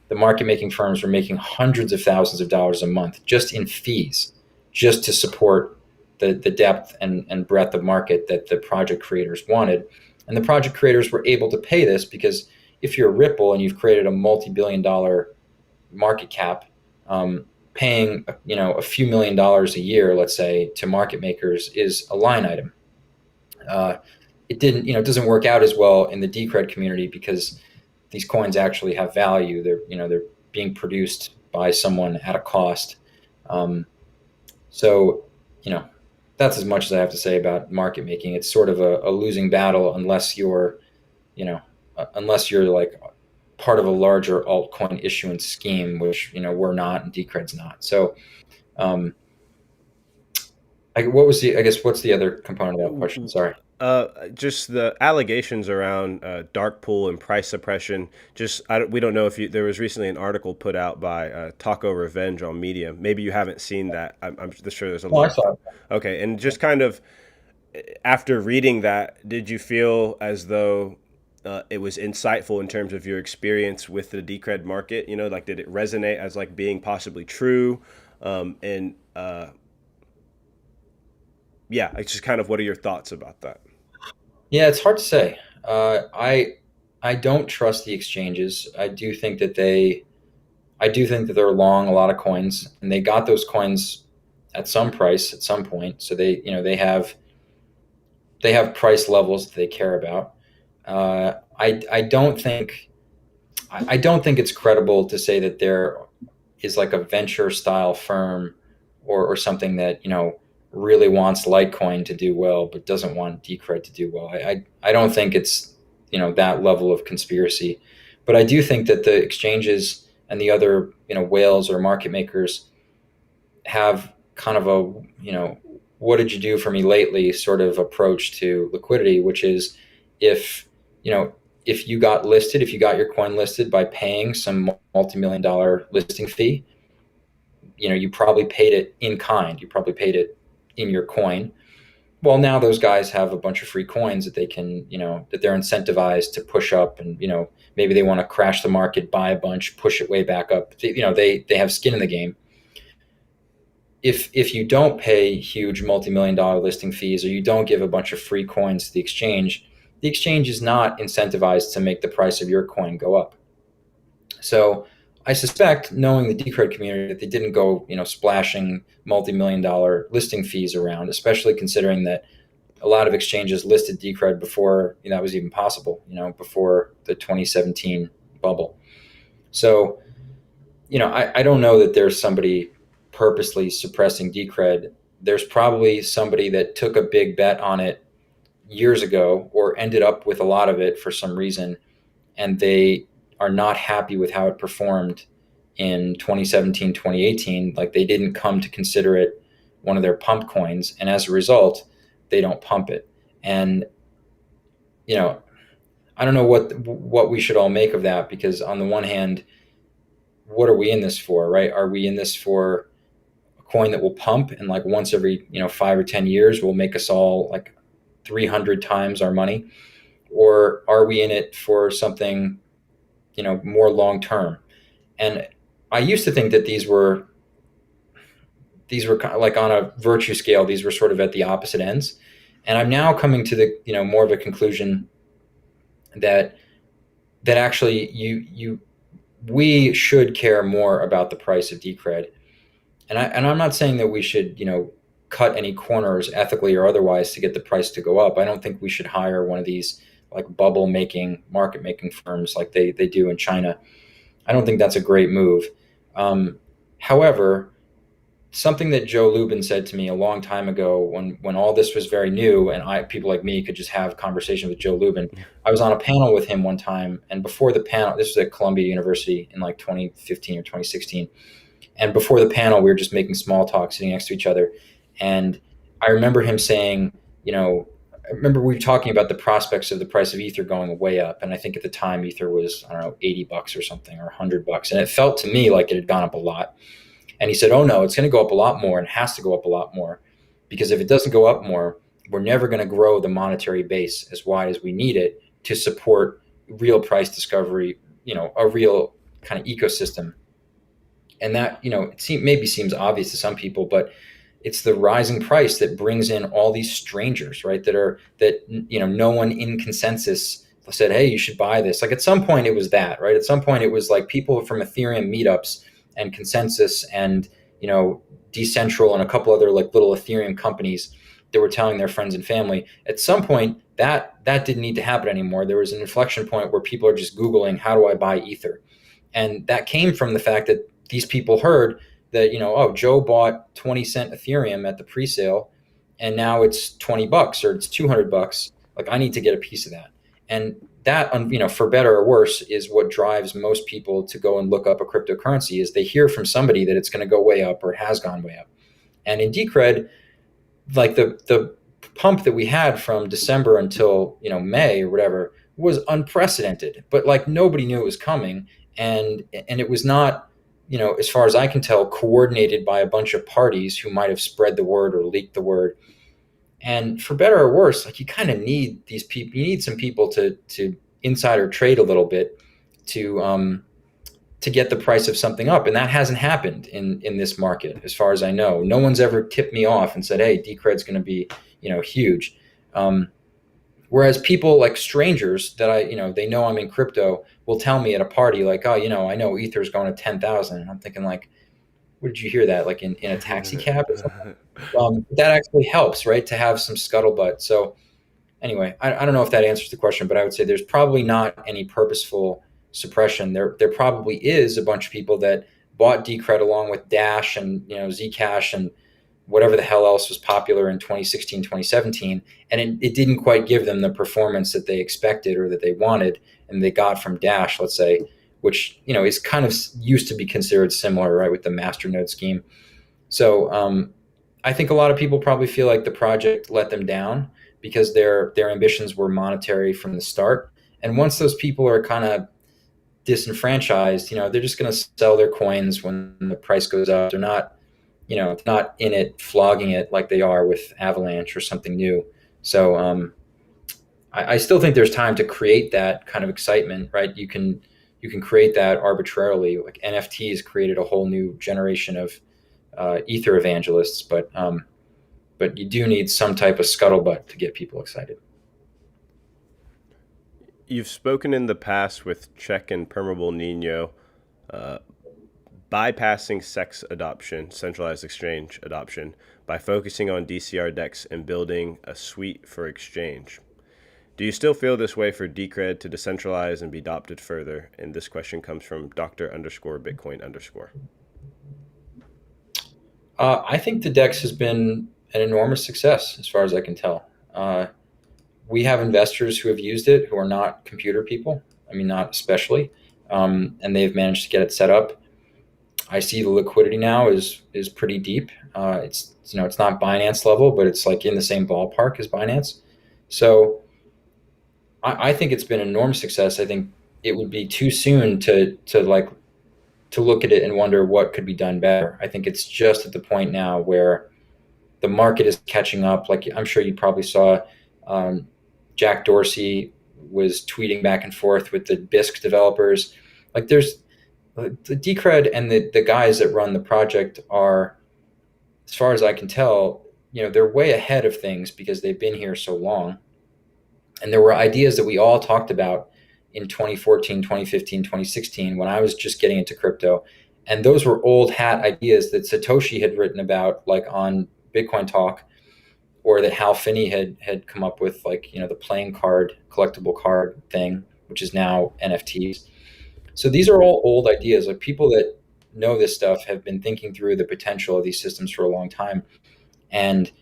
the market making firms were making hundreds of thousands of dollars a month just in fees, just to support the depth and breadth of market that the project creators wanted. And the project creators were able to pay this because if you're Ripple and you've created a multi-billion-dollar market cap, paying a few $1,000,000 a year, let's say, to market makers is a line item. It doesn't work out as well in the Decred community because these coins actually have value. They're being produced by someone at a cost. So that's as much as I have to say about market making. It's sort of a losing battle unless you're like part of a larger altcoin issuance scheme, which we're not, and Decred's not. So what's the other component of that question? Sorry. Just the allegations around dark pool and price suppression. We don't know if there was recently an article put out by Taco Revenge on Medium. Maybe you haven't seen that. I'm sure there's a Oh, I lot. saw it. Okay, and just kind of after reading that, did you feel as though it was insightful in terms of your experience with the Decred market? Like did it resonate as like being possibly true? And yeah, it's just kind of what are your thoughts about that? Yeah, it's hard to say. I don't trust the exchanges. I do think that they're long a lot of coins, and they got those coins at some price at some point. So they have price levels that they care about. I don't think it's credible to say that there is like a venture style firm, or something that really wants Litecoin to do well but doesn't want Decred to do well. I don't think it's that level of conspiracy, but I do think that the exchanges and the other whales or market makers have kind of a what did you do for me lately sort of approach to liquidity, which is if you know if you got listed, if you got your coin listed by paying some multi-million-dollar listing fee, you probably paid it in kind. You probably paid it in your coin. Well, now those guys have a bunch of free coins that they can, that they're incentivized to push up, and maybe they want to crash the market, buy a bunch, push it way back up. They have skin in the game. If you don't pay huge multi-million-dollar listing fees, or you don't give a bunch of free coins to the exchange is not incentivized to make the price of your coin go up. So I suspect, knowing the Decred community, that they didn't go, splashing multi-million-dollar listing fees around, especially considering that a lot of exchanges listed Decred before that was even possible, before the 2017 bubble. So, I don't know that there's somebody purposely suppressing Decred. There's probably somebody that took a big bet on it years ago, or ended up with a lot of it for some reason, and they are not happy with how it performed in 2017, 2018. Like, they didn't come to consider it one of their pump coins, and as a result, they don't pump it. And I don't know what we should all make of that, because on the one hand, what are we in this for, right? Are we in this for a coin that will pump, and like once every 5 or 10 years will make us all like 300 times our money? Or are we in it for something more long term? And I used to think that these were kind of like, on a virtue scale, these were sort of at the opposite ends. And I'm now coming to the more of a conclusion that actually we should care more about the price of Decred. And I'm not saying that we should, cut any corners ethically or otherwise to get the price to go up. I don't think we should hire one of these like bubble making, market making firms like they do in China. I don't think that's a great move. However, something that Joe Lubin said to me a long time ago when all this was very new and people like me could just have conversation with Joe Lubin. I was on a panel with him one time, and before the panel, this was at Columbia University in like 2015 or 2016. And before the panel, we were just making small talk, sitting next to each other. And I remember him saying, I remember we were talking about the prospects of the price of Ether going way up. And I think at the time, Ether was, I don't know, $80 or something, or $100. And it felt to me like it had gone up a lot. And he said, oh no, it's going to go up a lot more and has to go up a lot more. Because if it doesn't go up more, we're never going to grow the monetary base as wide as we need it to support real price discovery, a real kind of ecosystem. And that, maybe seems obvious to some people, but it's the rising price that brings in all these strangers, right? No one in consensus said, hey, you should buy this. Like at some point it was that, right? At some point it was like people from Ethereum meetups and consensus and, Decentral and a couple other like little Ethereum companies that were telling their friends and family. At some point that didn't need to happen anymore. There was an inflection point where people are just Googling, how do I buy Ether? And that came from the fact that these people heard that, oh, Joe bought 20-cent Ethereum at the pre-sale and now it's $20 or it's $200. Like I need to get a piece of that. And that, for better or worse, is what drives most people to go and look up a cryptocurrency is they hear from somebody that it's going to go way up or it has gone way up. And in Decred, like the pump that we had from December until, May or whatever was unprecedented, but like nobody knew it was coming. And it was not, as far as I can tell, coordinated by a bunch of parties who might have spread the word or leaked the word. And for better or worse, like you kind of need these people. You need some people to insider trade a little bit to get the price of something up, and that hasn't happened in this market, as far as I know. No one's ever tipped me off and said, "Hey, Decred's going to be huge." Whereas people like strangers that they know I'm in crypto will tell me at a party like, oh, I know Ether's going to 10,000. And I'm thinking like, where did you hear that? Like in a taxi cab or something? That actually helps, right? To have some scuttlebutt. So anyway, I don't know if that answers the question, but I would say there's probably not any purposeful suppression. There probably is a bunch of people that bought Decred along with Dash and, Zcash and whatever the hell else was popular in 2016, 2017. And it didn't quite give them the performance that they expected or that they wanted and they got from Dash, let's say, which, is kind of used to be considered similar, right, with the masternode scheme. So I think a lot of people probably feel like the project let them down because their ambitions were monetary from the start. And once those people are kind of disenfranchised, they're just going to sell their coins when the price goes up. They're not, not in it, flogging it like they are with Avalanche or something new. So I still think there's time to create that kind of excitement, right? You can create that arbitrarily. Like NFTs created a whole new generation of Ether evangelists, but you do need some type of scuttlebutt to get people excited. You've spoken in the past with Check and Permeable Nino, bypassing SEX adoption, centralized exchange adoption, by focusing on DCRDEX and building a suite for exchange. Do you still feel this way for Decred to decentralize and be adopted further? And this question comes from Dr_Bitcoin_. I think the DEX has been an enormous success as far as I can tell. We have investors who have used it who are not computer people. I mean, not especially. And they've managed to get it set up. I see the liquidity now is pretty deep. It's not Binance level, but it's like in the same ballpark as Binance. So I think it's been an enormous success. I think it would be too soon to look at it and wonder what could be done better. I think it's just at the point now where the market is catching up. Like I'm sure you probably saw, Jack Dorsey was tweeting back and forth with the BISC developers. Like there's the Decred and the guys that run the project are, as far as I can tell, they're way ahead of things because they've been here so long. And there were ideas that we all talked about in 2014, 2015, 2016, when I was just getting into crypto. And those were old hat ideas that Satoshi had written about, like on Bitcoin Talk, or that Hal Finney had come up with, like, the playing card, collectible card thing, which is now NFTs. So these are all old ideas. Like, people that know this stuff have been thinking through the potential of these systems for a long time. And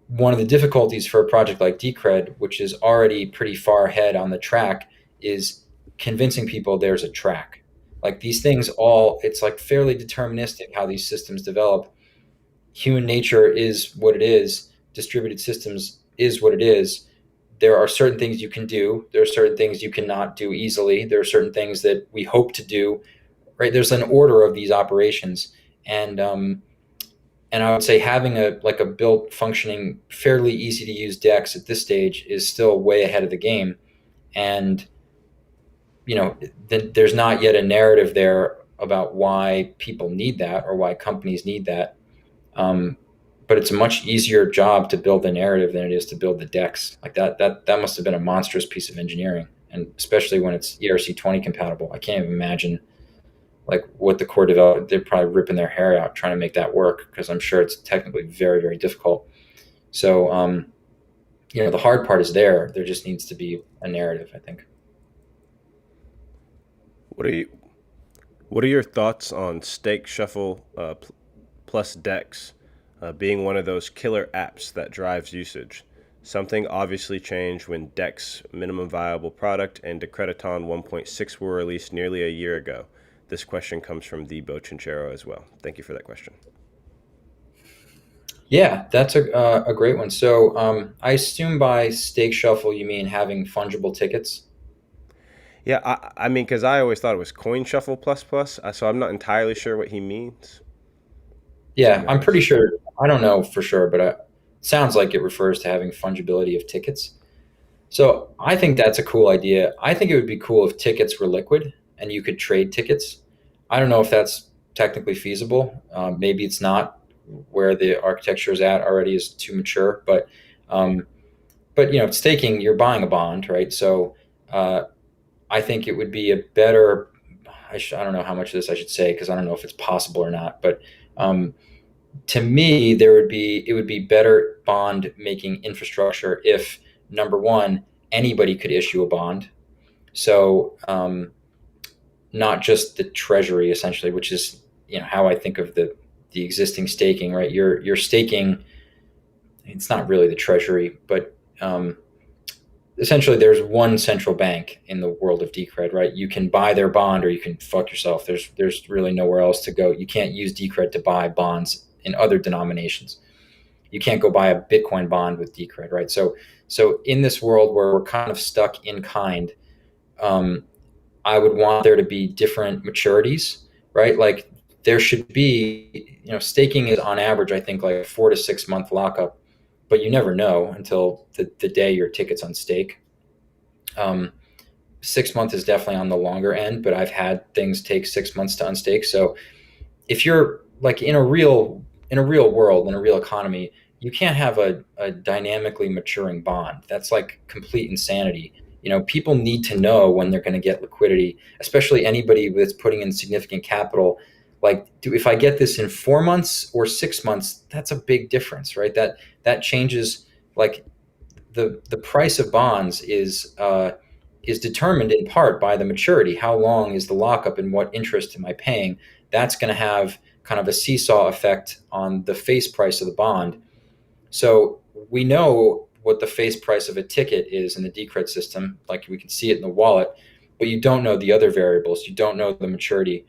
one of the difficulties for a project like Decred, which is already pretty far ahead on the track, is convincing people there's a track. Like, these things all, it's like fairly deterministic how these systems develop. Human nature is what it is. Distributed systems is what it is. There are certain things you can do. There are certain things you cannot do easily. There are certain things that we hope to do, right? There's an order of these operations. And I would say having a built, functioning, fairly easy to use DEX at this stage is still way ahead of the game. And there's not yet a narrative there about why people need that or why companies need that. But it's a much easier job to build the narrative than it is to build the DEX. Like, that must have been a monstrous piece of engineering, and especially when it's ERC20 compatible. I can't even imagine like what the core developer, they're probably ripping their hair out trying to make that work, because I'm sure it's technically very, very difficult. So the hard part is there. There just needs to be a narrative, I think. What are your thoughts on Stakeshuffle+DEX being one of those killer apps that drives usage? Something obviously changed when DEX minimum viable product and Decrediton 1.6 were released nearly a year ago. This question comes from the Bochinchero as well. Thank you for that question. Yeah, that's a great one. So I assume by stake shuffle you mean having fungible tickets. Yeah, I mean, because I always thought it was Coin Shuffle plus plus, so I'm not entirely sure what he means. Yeah, I'm pretty sure. I don't know for sure, but it sounds like it refers to having fungibility of tickets. So I think that's a cool idea. I think it would be cool if tickets were liquid and you could trade tickets. I don't know if that's technically feasible. Maybe it's not. Where the architecture is at already is too mature. But staking, you're buying a bond, right? So I think it would be a better. I don't know how much of this I should say, because I don't know if it's possible or not. But to me, it would be better bond making infrastructure if, number one, anybody could issue a bond. So not just the treasury, essentially, which is how I think of the existing staking, right? You're staking. It's not really the treasury, but essentially there's one central bank in the world of Decred, right? You can buy their bond or you can fuck yourself. There's really nowhere else to go. You can't use Decred to buy bonds in other denominations. You can't go buy a Bitcoin bond with Decred, right? So in this world where we're kind of stuck in kind, I would want there to be different maturities, right? Like, there should be, staking is on average, I think, like 4 to 6 month lockup, but you never know until the day your ticket's on stake. 6 months is definitely on the longer end, but I've had things take 6 months to unstake. So if you're like in a real world, in a real economy, you can't have a dynamically maturing bond. That's like complete insanity. People need to know when they're going to get liquidity, especially anybody that's putting in significant capital. Like, if I get this in 4 months or 6 months, that's a big difference, right? That changes. Like, the price of bonds is determined in part by the maturity. How long is the lockup and what interest am I paying? That's going to have kind of a seesaw effect on the face price of the bond. So we know what the face price of a ticket is in the Decred system. Like, we can see it in the wallet, but you don't know the other variables. You don't know the maturity.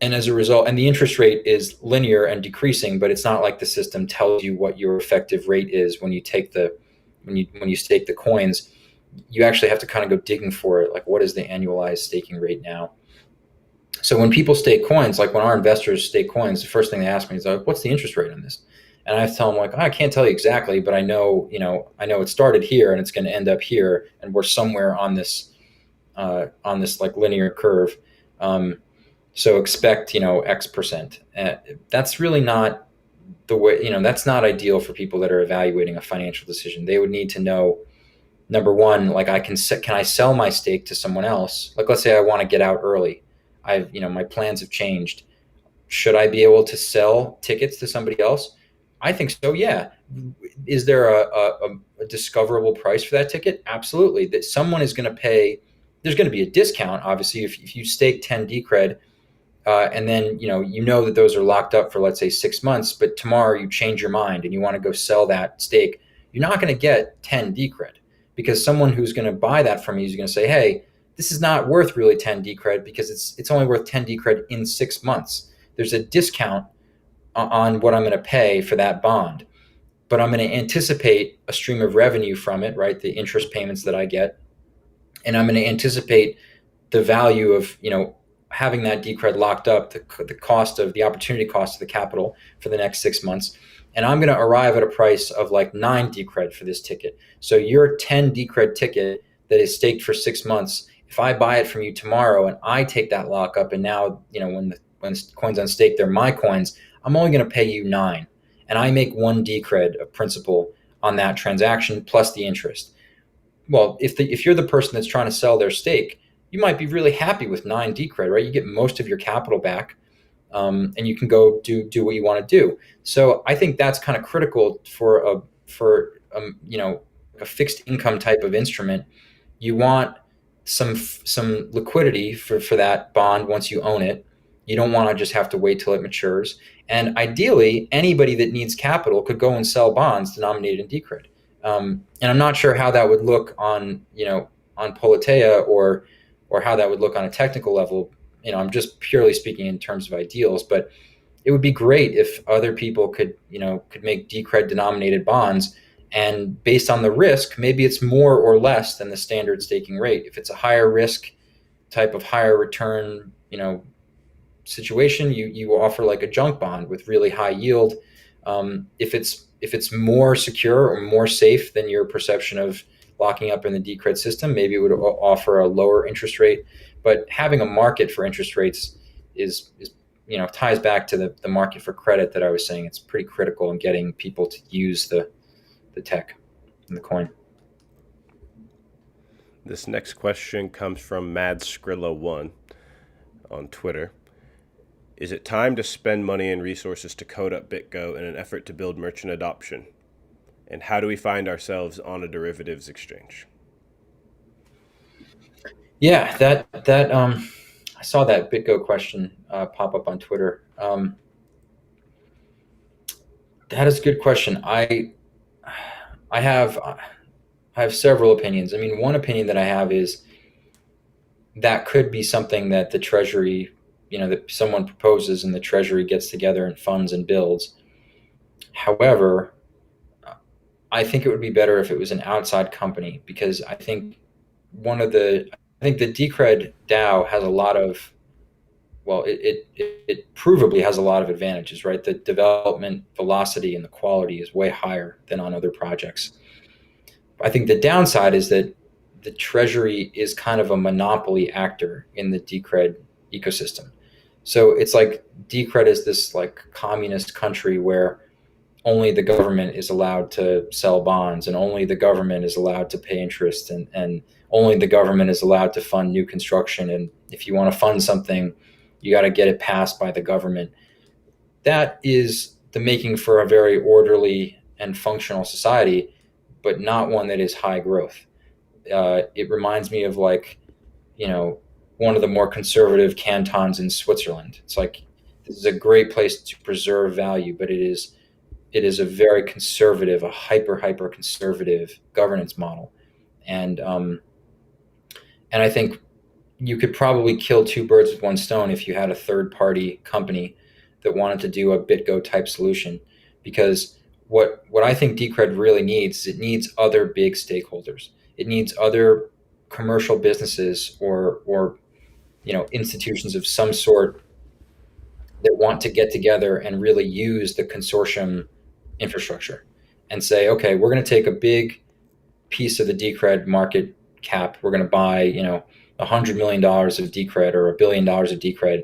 And as a result, and the interest rate is linear and decreasing, but it's not like the system tells you what your effective rate is when you take when you stake the coins. You actually have to kind of go digging for it. Like, what is the annualized staking rate now? So when people stake coins, like when our investors stake coins, the first thing they ask me is like, what's the interest rate on this? And I have to tell them, like, I can't tell you exactly, but I know it started here and it's going to end up here, and we're somewhere on this like linear curve. So expect, X percent. That's really not the way, that's not ideal for people that are evaluating a financial decision. They would need to know, number one, like, can I sell my stake to someone else? Like, let's say I want to get out early. my plans have changed. Should I be able to sell tickets to somebody else? I think so. Yeah. Is there a discoverable price for that ticket? Absolutely. That someone is going to pay. There's going to be a discount, obviously, if you stake 10 Decred, and then that those are locked up for, let's say, 6 months, but tomorrow you change your mind and you want to go sell that stake. You're not going to get 10 Decred, because someone who's going to buy that from you is going to say, hey, this is not worth really 10 Decred, because it's only worth 10 Decred in 6 months. There's a discount on what I'm going to pay for that bond, but I'm going to anticipate a stream of revenue from it, right? The interest payments that I get. And I'm going to anticipate the value of, having that Decred locked up, the cost of the opportunity cost of the capital for the next 6 months. And I'm going to arrive at a price of like 9 Decred for this ticket. So your 10 Decred ticket that is staked for 6 months, if I buy it from you tomorrow and I take that lockup, and now, when the coins on stake, they're my coins, I'm only going to pay you 9. And I make 1 Decred of principal on that transaction plus the interest. Well, if you're the person that's trying to sell their stake, you might be really happy with 9 Decred, right? You get most of your capital back, and you can go do what you want to do. So I think that's kind of critical for a fixed income type of instrument. You want some liquidity for that bond once you own it. You don't want to just have to wait till it matures. And ideally, anybody that needs capital could go and sell bonds denominated in Decred. And I'm not sure how that would look on Politeia, or how that would look on a technical level. I'm just purely speaking in terms of ideals, but it would be great if other people could make Decred denominated bonds, and based on the risk, maybe it's more or less than the standard staking rate. If it's a higher risk type of higher return, situation, you offer like a junk bond with really high yield. If it's more secure or more safe than your perception of locking up in the Decred system, maybe it would offer a lower interest rate. But having a market for interest rates is ties back to the market for credit that I was saying. It's pretty critical in getting people to use the tech and the coin. This next question comes from Mad Skrilla 1 on Twitter. Is it time to spend money and resources to code up BitGo in an effort to build merchant adoption? And how do we find ourselves on a derivatives exchange? Yeah, that I saw that BitGo question pop up on Twitter. That is a good question. I have several opinions. I mean, one opinion that I have is that could be something that the Treasury, that someone proposes and the Treasury gets together and funds and builds. However, I think it would be better if it was an outside company, because I think the Decred DAO has a lot of, it provably has a lot of advantages, right? The development velocity and the quality is way higher than on other projects. I think the downside is that the Treasury is kind of a monopoly actor in the Decred ecosystem. So it's like Decred is this like communist country where only the government is allowed to sell bonds, and only the government is allowed to pay interest, and only the government is allowed to fund new construction. And if you want to fund something, you got to get it passed by the government. That is the making for a very orderly and functional society, but not one that is high growth. It reminds me of one of the more conservative cantons in Switzerland. It's like, this is a great place to preserve value, but it is a very conservative, a hyper conservative governance model. And I think you could probably kill 2 birds with 1 stone if you had a third party company that wanted to do a BitGo type solution. Because what I think Decred really needs is it needs other big stakeholders. It needs other commercial businesses or institutions of some sort that want to get together and really use the consortium infrastructure and say, okay, we're going to take a big piece of the Decred market cap. We're going to buy, $100 million of Decred or $1 billion of Decred.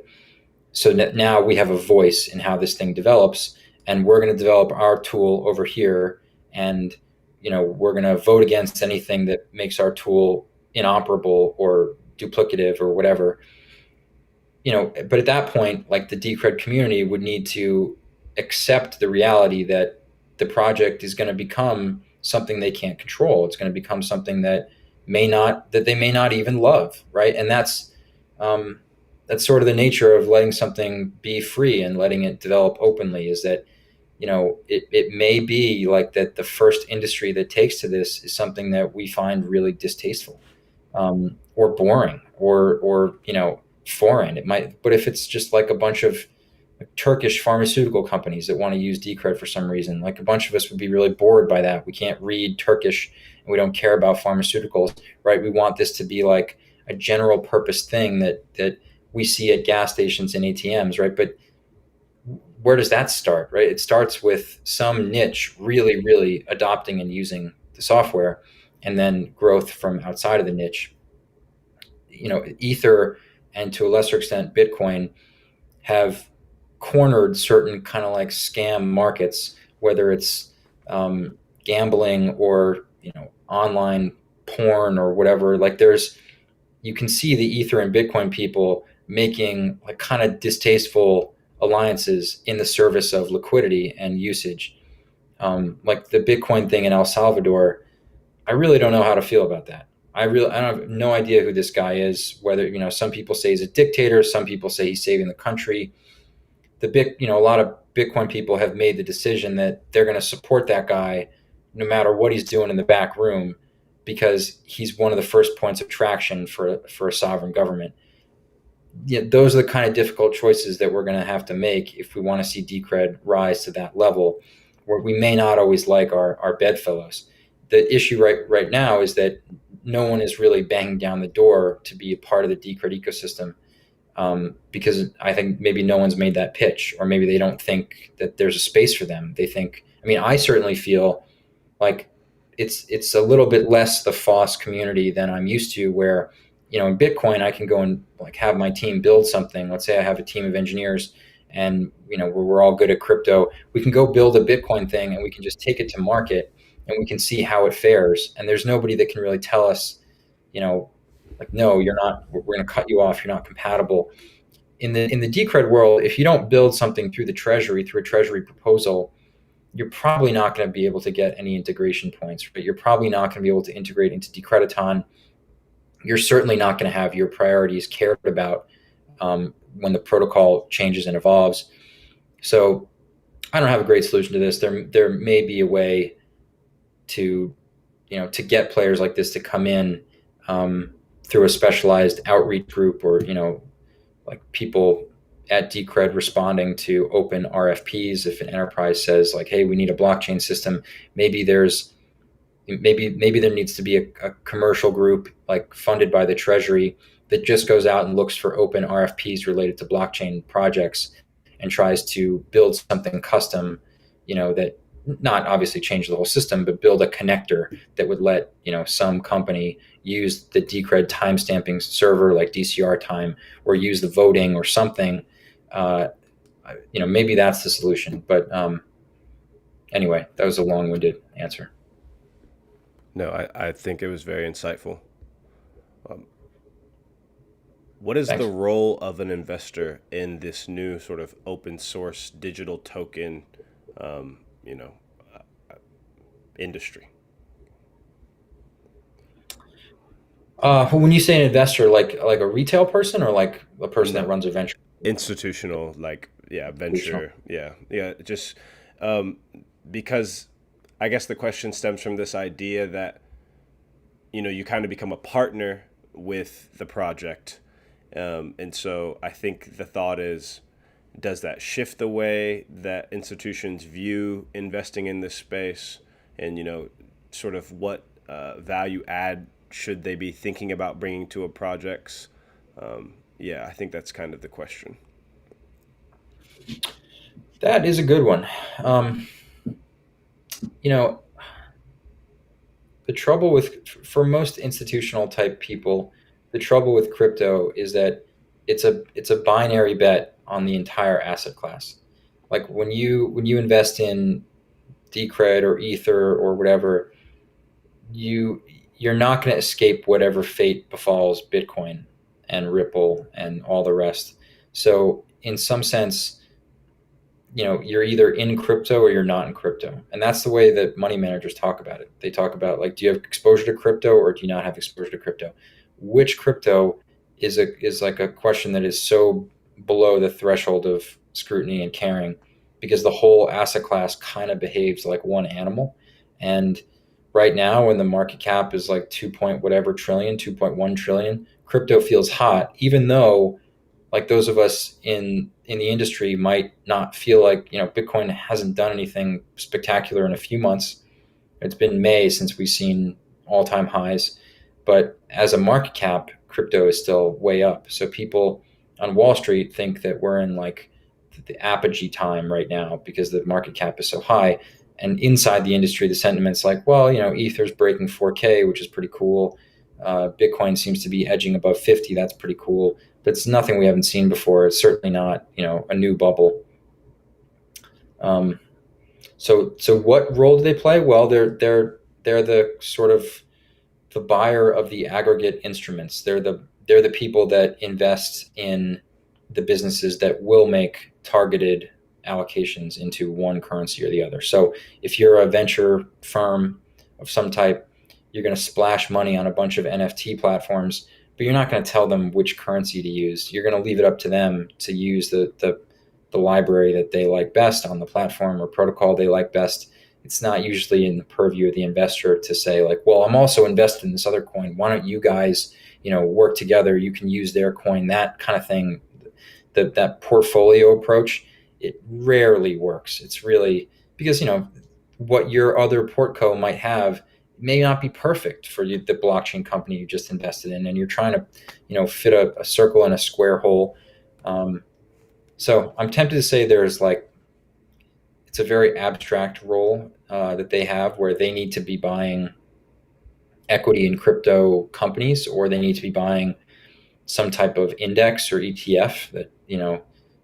So now we have a voice in how this thing develops, and we're going to develop our tool over here. And, we're going to vote against anything that makes our tool inoperable or duplicative or whatever. but at that point, like the Decred community would need to accept the reality that the project is going to become something they can't control. It's going to become something that they may not even love, right? And that's sort of the nature of letting something be free and letting it develop openly. Is that it may be like that the first industry that takes to this is something that we find really distasteful, or boring, or foreign. It might, but if it's just like a bunch of Turkish pharmaceutical companies that want to use Decred for some reason, like a bunch of us would be really bored by that. We can't read Turkish and we don't care about pharmaceuticals, right? We want this to be like a general purpose thing that we see at gas stations and ATMs, right? But where does that start, right? It starts with some niche really, really adopting and using the software, and then growth from outside of the niche. Ether, and to a lesser extent Bitcoin, have cornered certain kind of like scam markets, whether it's gambling or online porn or whatever. Like you can see the Ether and Bitcoin people making like kind of distasteful alliances in the service of liquidity and usage. Like the Bitcoin thing in El Salvador, I really don't know how to feel about that. I don't have no idea who this guy is. Whether some people say he's a dictator, some people say he's saving the country. A lot of Bitcoin people have made the decision that they're going to support that guy no matter what he's doing in the back room, because he's one of the first points of traction for a sovereign government. Those are the kind of difficult choices that we're going to have to make if we want to see Decred rise to that level, where we may not always like our bedfellows. The issue right now is that no one is really banging down the door to be a part of the Decred ecosystem, because I think maybe no one's made that pitch, or maybe they don't think that there's a space for them. They think, I certainly feel like it's a little bit less the FOSS community than I'm used to, where in Bitcoin I can go and like have my team build something. Let's say I have a team of engineers, and we're all good at crypto. We can go build a Bitcoin thing, and we can just take it to market, and we can see how it fares. And there's nobody that can really tell us, like, no, you're not. We're going to cut you off. You're not compatible. In the Decred world, if you don't build something through the treasury, through a treasury proposal, you're probably not going to be able to get any integration points. Right? You're probably not going to be able to integrate into Decrediton. You're certainly not going to have your priorities cared about when the protocol changes and evolves. So I don't have a great solution to this. There may be a way to get players like this to come in through a specialized outreach group, or like people at Decred responding to open RFPs. If an enterprise says like, hey, we need a blockchain system, maybe there needs to be a commercial group like funded by the treasury that just goes out and looks for open RFPs related to blockchain projects and tries to build something custom, that not obviously change the whole system, but build a connector that would let some company use the Decred timestamping server like DCR time, or use the voting or something. Maybe that's the solution. But anyway, that was a long-winded answer. No, I think it was very insightful. What is Thanks. the role of an investor in this new sort of open source digital token, um, you know, industry? When you say an investor, like a retail person, or like a person that runs a venture? Institutional, like, yeah, Institutional. venture, yeah, just because I guess the question stems from this idea that you kind of become a partner with the project, and so I think the thought is, does that shift the way that institutions view investing in this space, and sort of what value add should they be thinking about bringing to a projects? Yeah, I think that's kind of the question. That is a good one. The trouble for most institutional type people, the trouble with crypto is that it's a binary bet on the entire asset class. Like when you invest in Decred or Ether or whatever, you're not going to escape whatever fate befalls Bitcoin and Ripple and all the rest. So in some sense, you're either in crypto or you're not in crypto. And that's the way that money managers talk about it. They talk about, like, do you have exposure to crypto or do you not have exposure to crypto? Which crypto is like a question that is so below the threshold of scrutiny and caring, because the whole asset class kind of behaves like one animal. And right now, when the market cap is like 2 point whatever trillion, 2.1 trillion, crypto feels hot, even though, like, those of us in the industry might not feel like, Bitcoin hasn't done anything spectacular in a few months. It's been May since we've seen all-time highs, but as a market cap, crypto is still way up. So people on Wall Street think that we're in like the apogee time right now because the market cap is so high. And inside the industry, the sentiment's like, well, Ether's breaking 4K, which is pretty cool. Bitcoin seems to be edging above 50. That's pretty cool, but it's nothing we haven't seen before. It's certainly not, a new bubble. So what role do they play? Well, they're the sort of the buyer of the aggregate instruments. They're the people that invest in the businesses that will make targeted allocations into one currency or the other. So if you're a venture firm of some type, you're going to splash money on a bunch of NFT platforms, but you're not going to tell them which currency to use. You're going to leave it up to them to use the library that they like best on the platform or protocol they like best. It's not usually in the purview of the investor to say, like, well, I'm also invested in this other coin. Why don't you guys, work together? You can use their coin, that kind of thing. That portfolio approach, it rarely works. It's really because, what your other portco might have may not be perfect for you, the blockchain company you just invested in, and you're trying to, fit a circle in a square hole. So I'm tempted to say there's like, it's a very abstract role that they have, where they need to be buying equity in crypto companies, or they need to be buying some type of index or ETF that,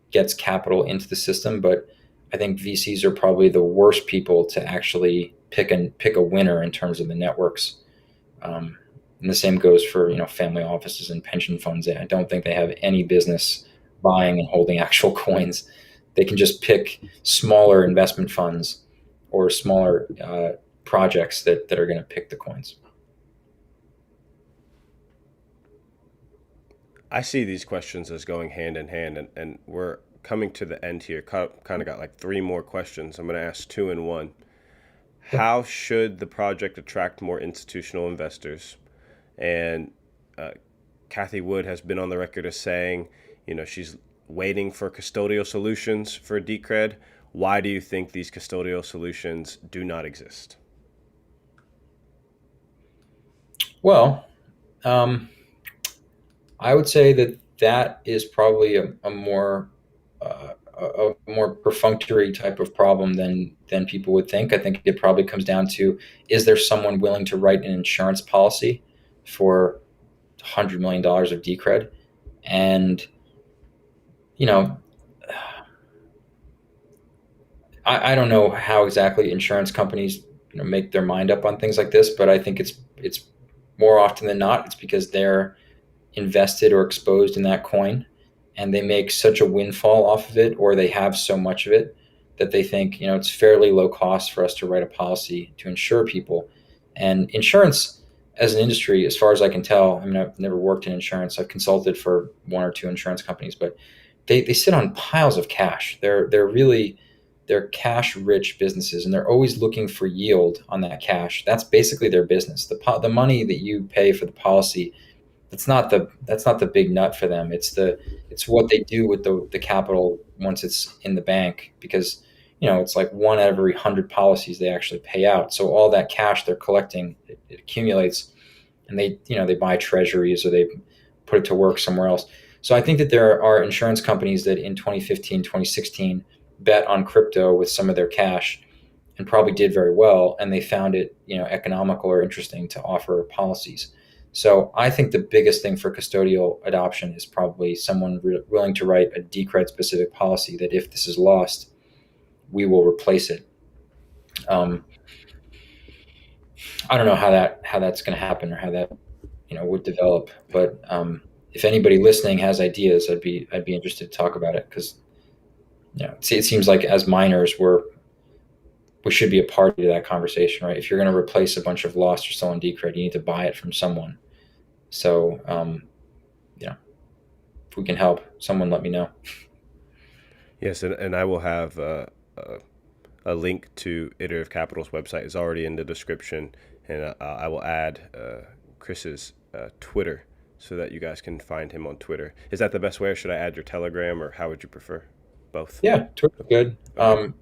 gets capital into the system. But I think VCs are probably the worst people to actually pick a winner in terms of the networks. And the same goes for, family offices and pension funds. I don't think they have any business buying and holding actual coins. They can just pick smaller investment funds or smaller projects that are going to pick the coins. I see these questions as going hand in hand, and we're coming to the end here. Kind of got like three more questions. I'm going to ask two in one. How should the project attract more institutional investors? And Kathy Wood has been on the record as saying, she's waiting for custodial solutions for Decred. Why do you think these custodial solutions do not exist? Well, I would say that is probably a more perfunctory type of problem than people would think. I think it probably comes down to, is there someone willing to write an insurance policy for $100 million of Decred? And I don't know how exactly insurance companies make their mind up on things like this, but I think it's more often than not, it's because they're invested or exposed in that coin, and they make such a windfall off of it, or they have so much of it, that they think, it's fairly low cost for us to write a policy to insure people. And insurance as an industry, as far as I can tell, I've never worked in insurance. I've consulted for one or two insurance companies, but they sit on piles of cash. They're cash rich businesses, and they're always looking for yield on that cash. That's basically their business. The money that you pay for the policy, that's not the big nut for them. It's what they do with the capital once it's in the bank, because it's like one every 100 policies they actually pay out. So all that cash they're collecting, it accumulates, and they buy treasuries, or they put it to work somewhere else. So I think that there are insurance companies that in 2015, 2016 bet on crypto with some of their cash, and probably did very well, and they found it economical or interesting to offer policies. So I think the biggest thing for custodial adoption is probably someone willing to write a Decred specific policy that if this is lost, we will replace it. I don't know how that's going to happen, or how that would develop, but if anybody listening has ideas, I'd be interested to talk about it, because it seems like as miners we should be a party to that conversation, right? If you're going to replace a bunch of lost or stolen Decred, you need to buy it from someone. So if we can help, someone let me know. Yes, and I will have a link to Iterative Capital's website is already in the description, and I will add Chris's Twitter so that you guys can find him on Twitter. Is that the best way, or should I add your Telegram, or how would you prefer? Both. Yeah, Twitter's good. Okay.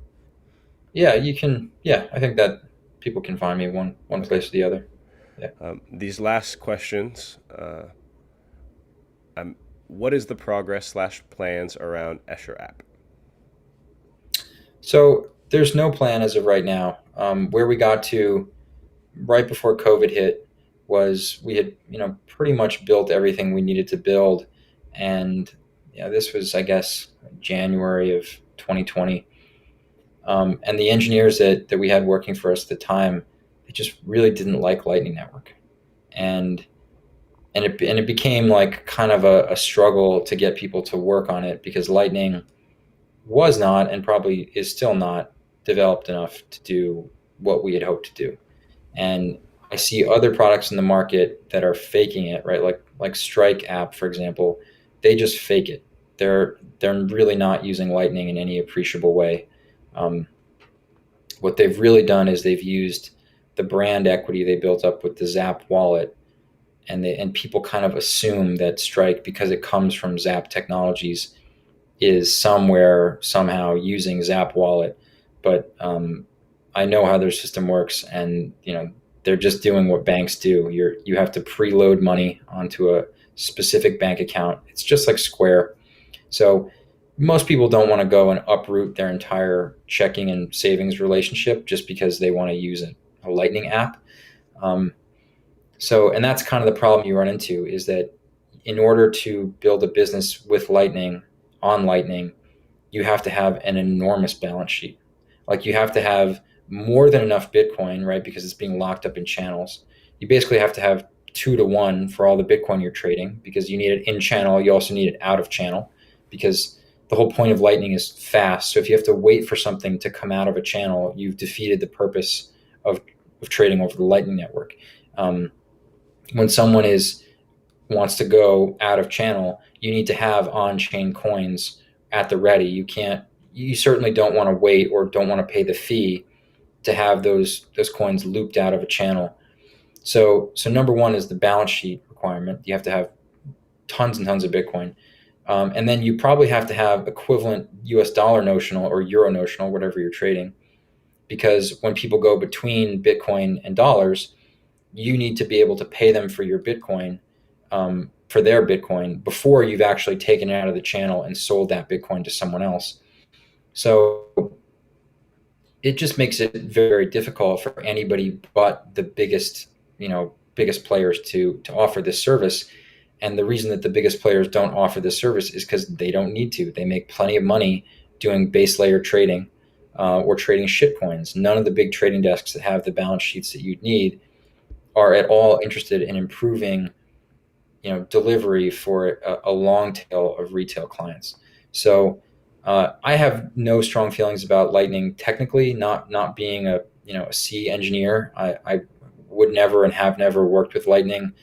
Yeah, you can. Yeah, I think that people can find me one place or the other. Yeah. These last questions. What is the progress / plans around EscherApp? So there's no plan as of right now. Where we got to right before COVID hit was we had pretty much built everything we needed to build, and this was, I guess, January of 2020. And the engineers that we had working for us at the time, they just really didn't like Lightning Network, and it became like kind of a struggle to get people to work on it, because Lightning was not, and probably is still not, developed enough to do what we had hoped to do. And I see other products in the market that are faking it, right? Like Strike app, for example, they just fake it. They're really not using Lightning in any appreciable way. What they've really done is they've used the brand equity they built up with the Zap wallet, and people kind of assume that Strike, because it comes from Zap Technologies, is somewhere somehow using Zap wallet. But I know how their system works, and they're just doing what banks do. You have to preload money onto a specific bank account. It's just like Square. So most people don't want to go and uproot their entire checking and savings relationship just because they want to use a Lightning app. And that's kind of the problem you run into, is that in order to build a business with Lightning, on Lightning, you have to have an enormous balance sheet. Like, you have to have more than enough Bitcoin, right? Because it's being locked up in channels. You basically have to have 2-to-1 for all the Bitcoin you're trading, because you need it in channel. You also need it out of channel, because the whole point of Lightning is fast. So if you have to wait for something to come out of a channel, you've defeated the purpose of trading over the Lightning network. When someone wants to go out of channel, you need to have on-chain coins at the ready. You certainly don't want to wait, or don't want to pay the fee to have those coins looped out of a channel. So number one is the balance sheet requirement. You have to have tons and tons of Bitcoin. And then you probably have to have equivalent US dollar notional or euro notional, whatever you're trading, because when people go between Bitcoin and dollars, you need to be able to pay them for your Bitcoin, for their Bitcoin, before you've actually taken it out of the channel and sold that Bitcoin to someone else. So it just makes it very difficult for anybody but the biggest players to offer this service. And the reason that the biggest players don't offer this service is because they don't need to. They make plenty of money doing base layer trading, or trading shit coins. None of the big trading desks that have the balance sheets that you'd need are at all interested in improving delivery for a long tail of retail clients. So I have no strong feelings about Lightning technically. Not being a C engineer, I would never and have never worked with Lightning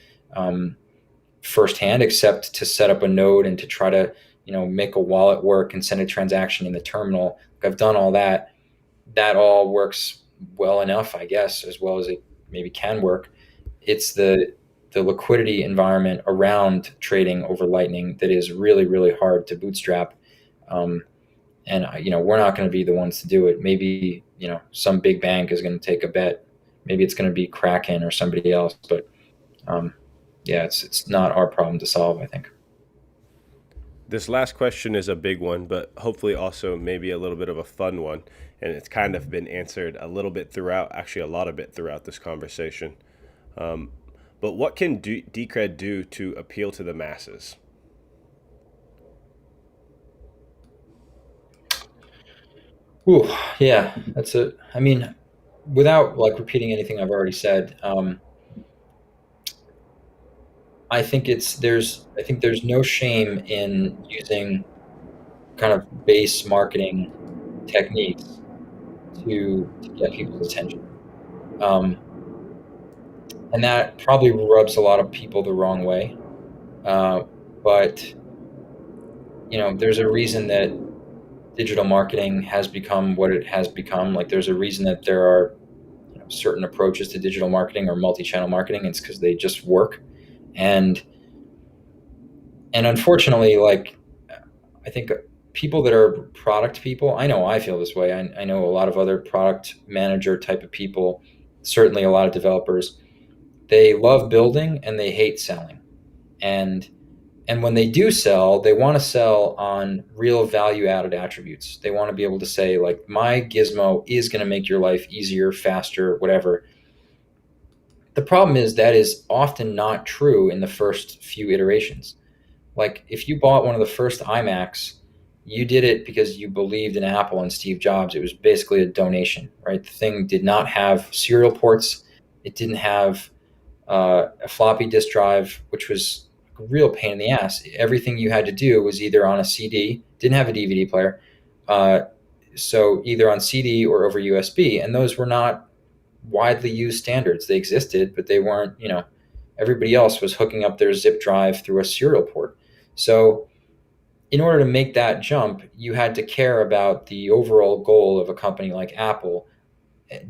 firsthand, except to set up a node and to try to make a wallet work and send a transaction in the terminal. I've done all that. That all works well enough, I guess, as well as it maybe can work. It's the liquidity environment around trading over Lightning that is really, really hard to bootstrap. And we're not going to be the ones to do it. Maybe some big bank is going to take a bet. Maybe it's going to be Kraken or somebody else. But it's not our problem to solve, I think. This last question is a big one, but hopefully also maybe a little bit of a fun one. And it's kind of been answered a little bit throughout, actually a lot of it throughout this conversation. But what can Decred do to appeal to the masses? Ooh, yeah, without repeating anything I've already said, I think there's no shame in using kind of base marketing techniques to get people's attention. Um, and that probably rubs a lot of people the wrong way. But there's a reason that digital marketing has become what it has become. Like, there's a reason that there are certain approaches to digital marketing or multi-channel marketing. It's because they just work. And unfortunately, like, I think people that are product people, I know I feel this way. I know a lot of other product manager type of people, certainly a lot of developers, they love building and they hate selling. And when they do sell, they want to sell on real value added attributes. They want to be able to say, like, my gizmo is going to make your life easier, faster, whatever. The problem is that is often not true in the first few iterations. Like, if you bought one of the first iMacs, you did it because you believed in Apple and Steve Jobs. It was basically a donation, right? The thing did not have serial ports. It didn't have a floppy disk drive, which was a real pain in the ass. Everything you had to do was either on a CD, didn't have a DVD player, uh, so either on CD or over USB, and those were not widely used standards. They existed, but they weren't. Everybody else was hooking up their zip drive through a serial port. So in order to make that jump, you had to care about the overall goal of a company like Apple.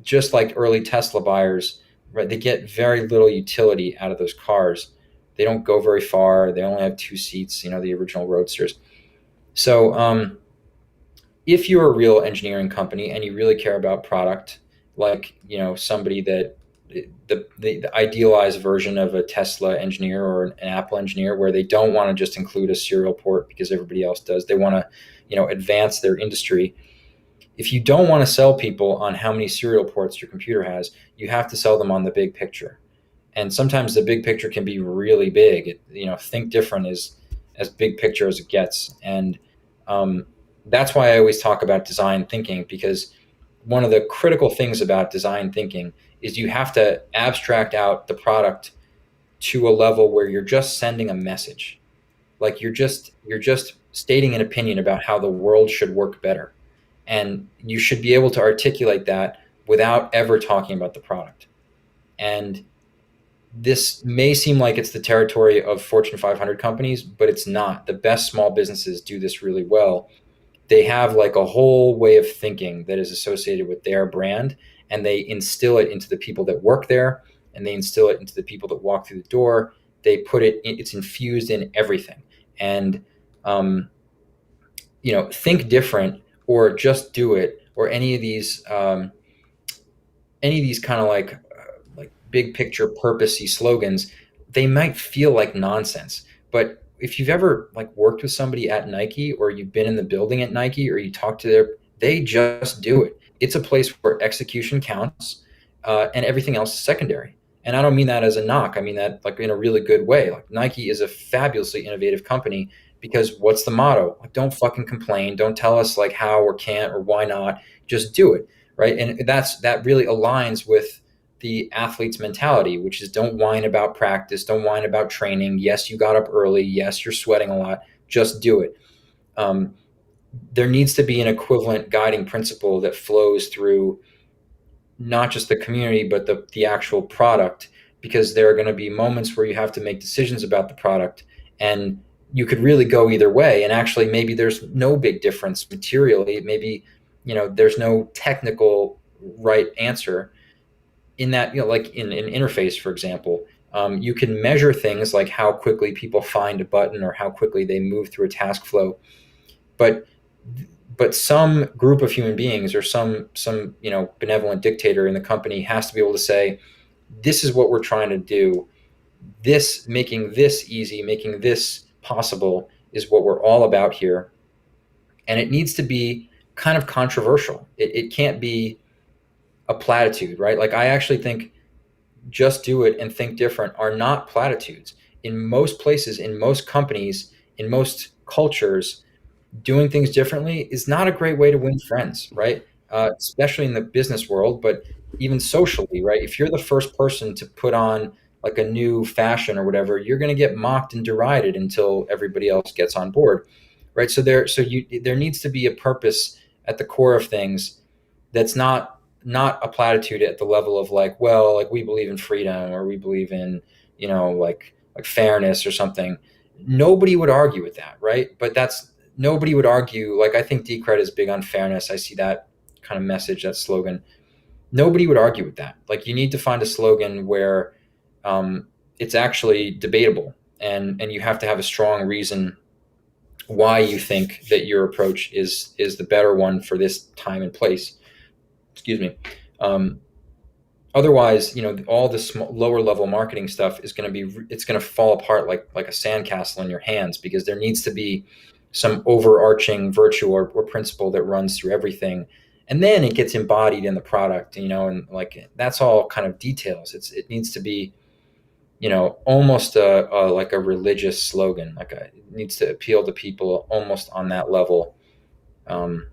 Just like early Tesla buyers, right? They get very little utility out of those cars. They don't go very far. They only have two seats, the original Roadsters. So if you're a real engineering company and you really care about product, like, somebody that the idealized version of a Tesla engineer or an Apple engineer, where they don't want to just include a serial port because everybody else does. They want to, advance their industry. If you don't want to sell people on how many serial ports your computer has, you have to sell them on the big picture. And sometimes the big picture can be really big. Think different is as big picture as it gets. And that's why I always talk about design thinking, because one of the critical things about design thinking is you have to abstract out the product to a level where you're just sending a message. Like, you're just stating an opinion about how the world should work better. And you should be able to articulate that without ever talking about the product. And this may seem like it's the territory of Fortune 500 companies, but it's not. The best small businesses do this really well. They have like a whole way of thinking that is associated with their brand, and they instill it into the people that work there, and they instill it into the people that walk through the door. They put it's infused in everything. And think different, or just do it, or any of these kind of like big picture purposey slogans, they might feel like nonsense. But if you've ever like worked with somebody at Nike, or you've been in the building at Nike, or you talk to they just do it. It's a place where execution counts, and everything else is secondary. And I don't mean that as a knock. I mean that like in a really good way. Like, Nike is a fabulously innovative company, because what's the motto? Like, don't fucking complain. Don't tell us like how or can't or why not. Just do it, right? And that really aligns with the athlete's mentality, which is, don't whine about practice, don't whine about training. Yes, you got up early. Yes, you're sweating a lot. Just do it. There needs to be an equivalent guiding principle that flows through not just the community, but the actual product, because there are going to be moments where you have to make decisions about the product, and you could really go either way. And actually, maybe there's no big difference materially. Maybe, there's no technical right answer in that, like in an interface, for example. You can measure things like how quickly people find a button or how quickly they move through a task flow. But some group of human beings, or some benevolent dictator in the company, has to be able to say, this is what we're trying to do. This, making this easy, making this possible, is what we're all about here. And it needs to be kind of controversial. It can't be a platitude, right? Like, I actually think just do it and think different are not platitudes. In most places, in most companies, in most cultures, doing things differently is not a great way to win friends, right? Especially in the business world, but even socially, right? If you're the first person to put on like a new fashion or whatever, you're going to get mocked and derided until everybody else gets on board, right? There needs to be a purpose at the core of things that's not a platitude at the level of like, well, like we believe in freedom or we believe in, like fairness or something. Nobody would argue with that, right? But that's nobody would argue. Like I think Decred is big on fairness. I see that kind of message, that slogan. Nobody would argue with that. Like you need to find a slogan where it's actually debatable, and you have to have a strong reason why you think that your approach is the better one for this time and place. Excuse me. Um, Otherwise, all this lower level marketing stuff is going to it's going to fall apart like a sandcastle in your hands, because there needs to be some overarching virtue or principle that runs through everything, and then it gets embodied in the product. And like that's all kind of details. It needs to be almost like a religious slogan. It needs to appeal to people almost on that level. Um,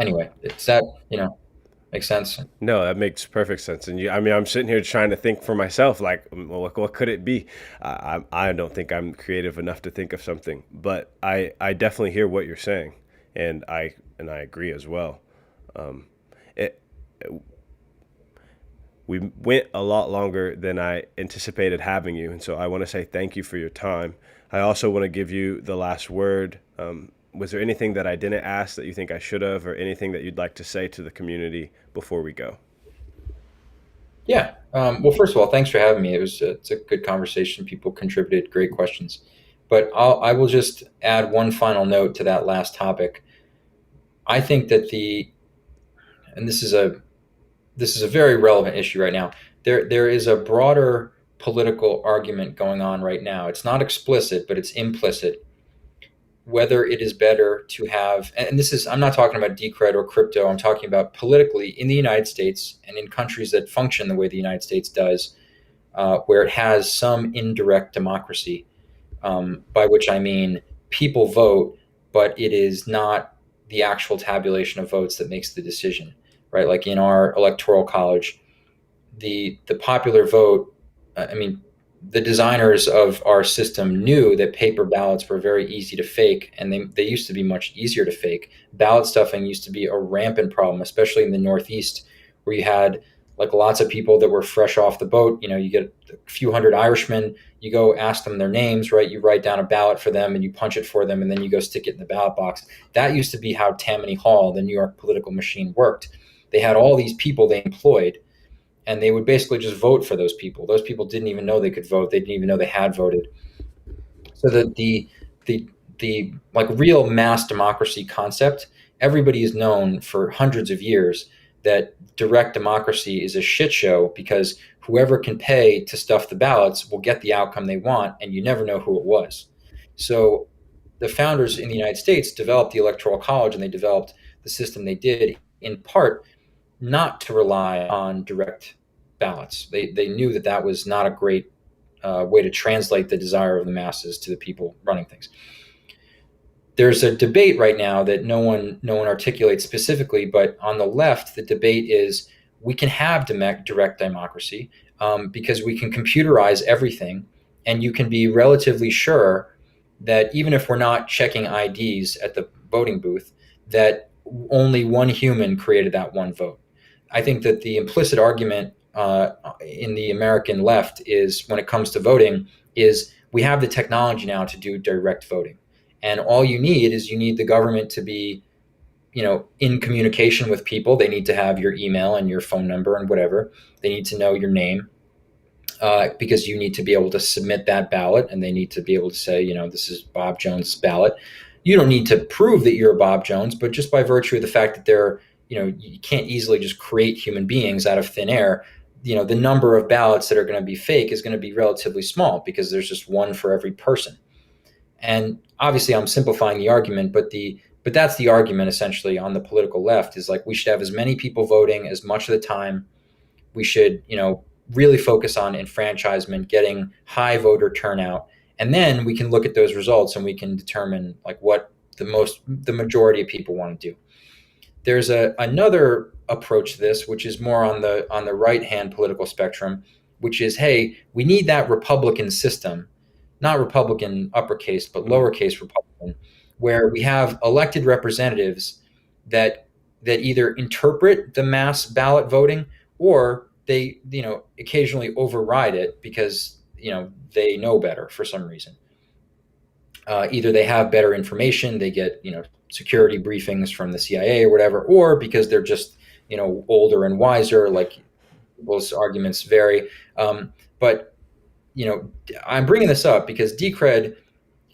anyway, it's that makes sense. No, that makes perfect sense. And I mean, I'm sitting here trying to think for myself, like, well, what could it be? I don't think I'm creative enough to think of something, but I definitely hear what you're saying, and I agree as well. It We went a lot longer than I anticipated having you, and so I want to say thank you for your time. I also want to give you the last word. Was there anything that I didn't ask that you think I should have, or anything that you'd like to say to the community before we go? Yeah. Well, first of all, thanks for having me. It's a good conversation. People contributed great questions, but I will just add one final note to that last topic. I think that and this is a very relevant issue right now. There is a broader political argument going on right now. It's not explicit, but it's implicit. Whether it is better to have, and this is, I'm not talking about Decred or crypto, I'm talking about politically in the United States and in countries that function the way the United States does, where it has some indirect democracy, by which I mean people vote, but it is not the actual tabulation of votes that makes the decision, right? Like in our electoral college, the popular vote, I mean, the designers of our system knew that paper ballots were very easy to fake, and they used to be much easier to fake. Ballot stuffing used to be a rampant problem, especially in the Northeast, where you had like lots of people that were fresh off the boat. You get a few hundred Irishmen, you go ask them their names, right? You write down a ballot for them and you punch it for them, and then you go stick it in the ballot box. That used to be how Tammany Hall, the New York political machine, worked. They had all these people they employed, and they would basically just vote for those people. Those people didn't even know they could vote. They didn't even know they had voted. So the like real mass democracy concept, everybody has known for hundreds of years that direct democracy is a shit show, because whoever can pay to stuff the ballots will get the outcome they want, and you never know who it was. So the founders in the United States developed the Electoral College, and they developed the system they did in part not to rely on direct ballots. They knew that that was not a great way to translate the desire of the masses to the people running things. There's a debate right now that no one articulates specifically, but on the left, the debate is we can have direct democracy because we can computerize everything, and you can be relatively sure that even if we're not checking IDs at the voting booth, that only one human created that one vote. I think that the implicit argument in the American left is, when it comes to voting, is we have the technology now to do direct voting. And all you need is you need the government to be, in communication with people. They need to have your email and your phone number and whatever. They need to know your name because you need to be able to submit that ballot, and they need to be able to say, this is Bob Jones' ballot. You don't need to prove that you're Bob Jones, but just by virtue of the fact that they're, you can't easily just create human beings out of thin air. The number of ballots that are going to be fake is going to be relatively small, because there's just one for every person. And obviously I'm simplifying the argument, but that's the argument essentially on the political left, is like we should have as many people voting as much of the time. We should, really focus on enfranchisement, getting high voter turnout, and then we can look at those results and we can determine like what the majority of people want to do. There's another approach to this, which is more on the right hand political spectrum, which is, hey, we need that Republican system, not Republican uppercase, but lowercase Republican, where we have elected representatives that either interpret the mass ballot voting, or they occasionally override it because they know better for some reason. Either they have better information, they get security briefings from the CIA or whatever, or because they're just older and wiser. Like, those arguments vary. But I'm bringing this up because Decred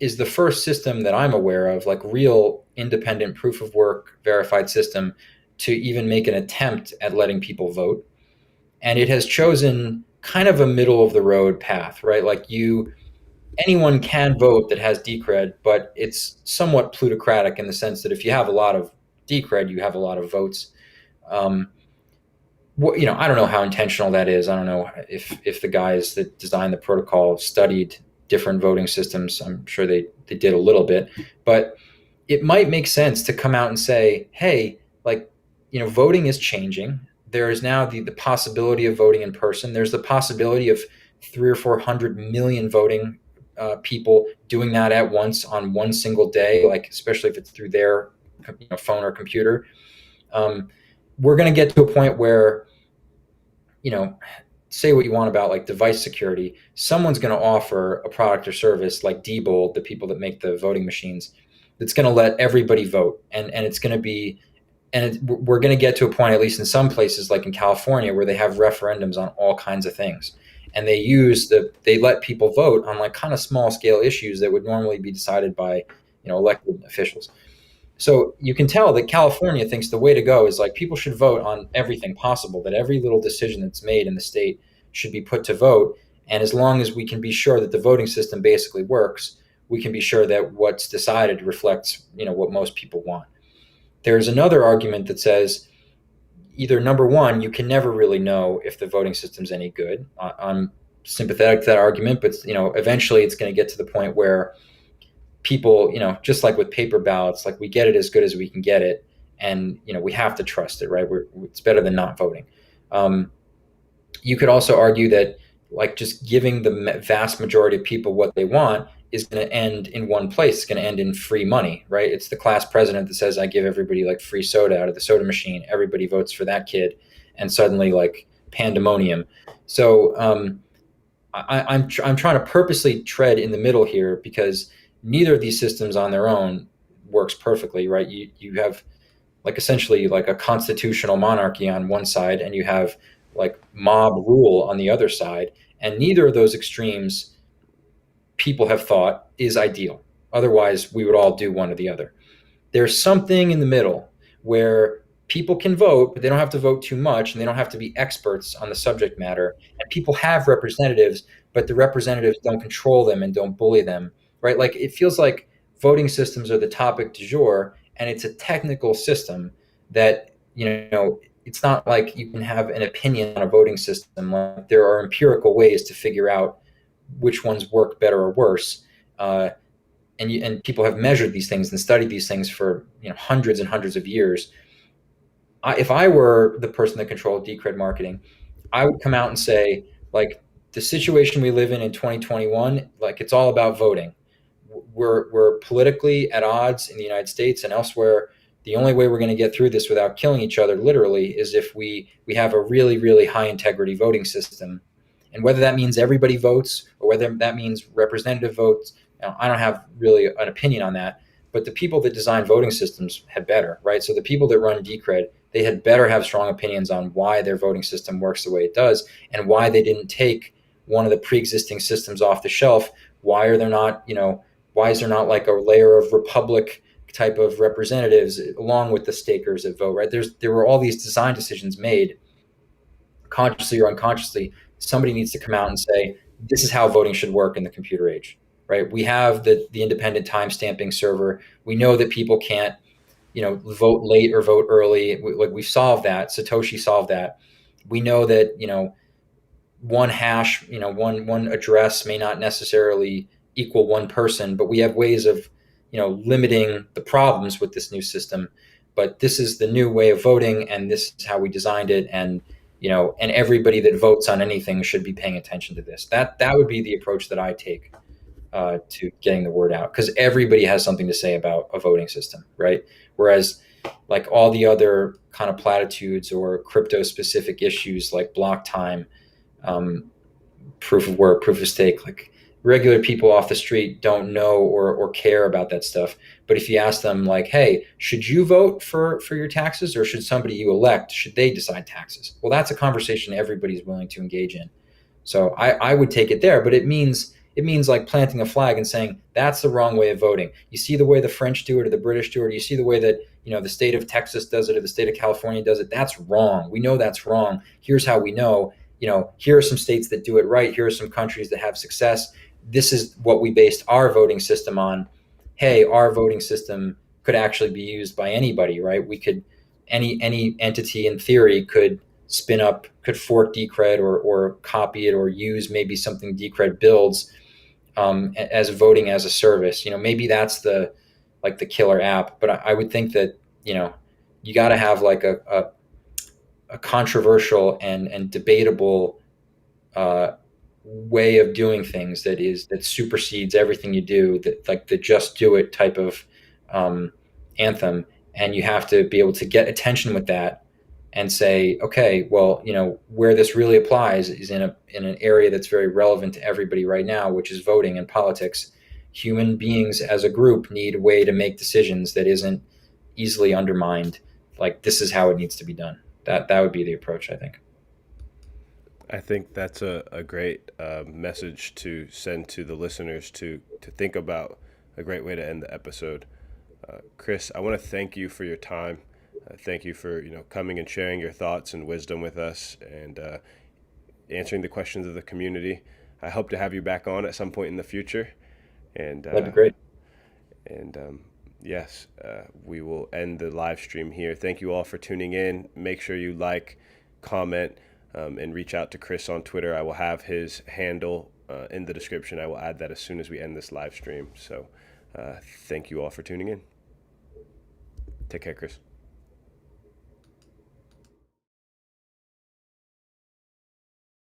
is the first system that I'm aware of, like real independent proof of work verified system, to even make an attempt at letting people vote. And it has chosen kind of a middle of the road path, right? Like, anyone can vote that has Decred, but it's somewhat plutocratic in the sense that if you have a lot of Decred, you have a lot of votes. I don't know how intentional that is. I don't know if the guys that designed the protocol studied different voting systems. I'm sure they did a little bit, but it might make sense to come out and say, hey, voting is changing. There is now the possibility of voting in person. There's the possibility of 300 or 400 million voting people doing that at once on one single day, especially if it's through their phone or computer. We're going to get to a point where, say what you want about device security, someone's going to offer a product or service like Diebold, the people that make the voting machines, that's going to let everybody vote. And it's going to be, we're going to get to a point, at least in some places, like in California, where they have referendums on all kinds of things. And they let people vote on kind of small scale issues that would normally be decided by, elected officials. So you can tell that California thinks the way to go is people should vote on everything possible, that every little decision that's made in the state should be put to vote. And as long as we can be sure that the voting system basically works, we can be sure that what's decided reflects, what most people want. There's another argument that says, either number one, you can never really know if the voting system's any good. I'm sympathetic to that argument, but eventually it's going to get to the point where people, just like with paper ballots, we get it as good as we can get it, and we have to trust it, right? It's better than not voting. You could also argue that just giving the vast majority of people what they want is going to end in one place. It's going to end in free money, right? It's the class president that says, I give everybody free soda out of the soda machine. Everybody votes for that kid, and suddenly pandemonium. So I'm trying to purposely tread in the middle here, because neither of these systems on their own works perfectly, right? You have essentially a constitutional monarchy on one side, and you have mob rule on the other side. And neither of those extremes, people have thought, is ideal. Otherwise, we would all do one or the other. There's something in the middle where people can vote, but they don't have to vote too much, and they don't have to be experts on the subject matter. And people have representatives, but the representatives don't control them and don't bully them, right? It feels like voting systems are the topic du jour, and it's a technical system that, it's not like you can have an opinion on a voting system. There are empirical ways to figure out which ones work better or worse. And people have measured these things and studied these things for hundreds and hundreds of years. If I were the person that controlled Decred marketing, I would come out and say, the situation we live in 2021, it's all about voting. We're politically at odds in the United States and elsewhere. The only way we're going to get through this without killing each other, literally, is if we have a really, really high integrity voting system. And whether that means everybody votes or whether that means representative votes, I don't have really an opinion on that. But the people that design voting systems had better, right? So the people that run Decred, they had better have strong opinions on why their voting system works the way it does, and why they didn't take one of the pre-existing systems off the shelf. Why is there not a layer of republic type of representatives along with the stakers that vote, right? There were all these design decisions made, consciously or unconsciously. Somebody needs to come out and say, this is how voting should work in the computer age, right? We have the independent time stamping server. We know that people can't, vote late or vote early. We solved that. Satoshi solved that. We know that, one hash, one address may not necessarily equal one person, but we have ways of, limiting the problems with this new system. But this is the new way of voting, and this is how we designed it. And and everybody that votes on anything should be paying attention to this. That would be the approach that I take to getting the word out, because everybody has something to say about a voting system, right? Whereas like all the other kind of platitudes or crypto specific issues like block time, proof of work, proof of stake, like regular people off the street don't know or care about that stuff. But if you ask them like, hey, should you vote for your taxes, or should somebody you elect, should they decide taxes? Well, that's a conversation everybody's willing to engage in. So I would take it there, but it means like planting a flag and saying that's the wrong way of voting. You see the way the French do it or the British do it, or you see the way that the state of Texas does it or the state of California does it. That's wrong. We know that's wrong. Here's how we know. Here are some states that do it right. Here are some countries that have success. This is what we based our voting system on. Hey, our voting system could actually be used by anybody, right? We could, any entity in theory could fork Decred or copy it or use maybe something Decred builds as voting as a service. Maybe that's the killer app. But I would think that you got to have like a controversial and debatable way of doing things that supersedes everything you do, that like the just do it type of anthem. And you have to be able to get attention with that and say, okay, well, where this really applies is in an area that's very relevant to everybody right now, which is voting and politics. Human beings as a group need a way to make decisions that isn't easily undermined. Like, this is how it needs to be done. That would be the approach, I think. I think that's a great message to send to the listeners to think about, a great way to end the episode. Chris, I want to thank you for your time. Thank you for coming and sharing your thoughts and wisdom with us, and answering the questions of the community. I hope to have you back on at some point in the future. And That'd be great. And yes, we will end the live stream here. Thank you all for tuning in. Make sure you like, comment, and reach out to Chris on Twitter. I will have his handle in the description. I will add that as soon as we end this live stream. So thank you all for tuning in. Take care, Chris.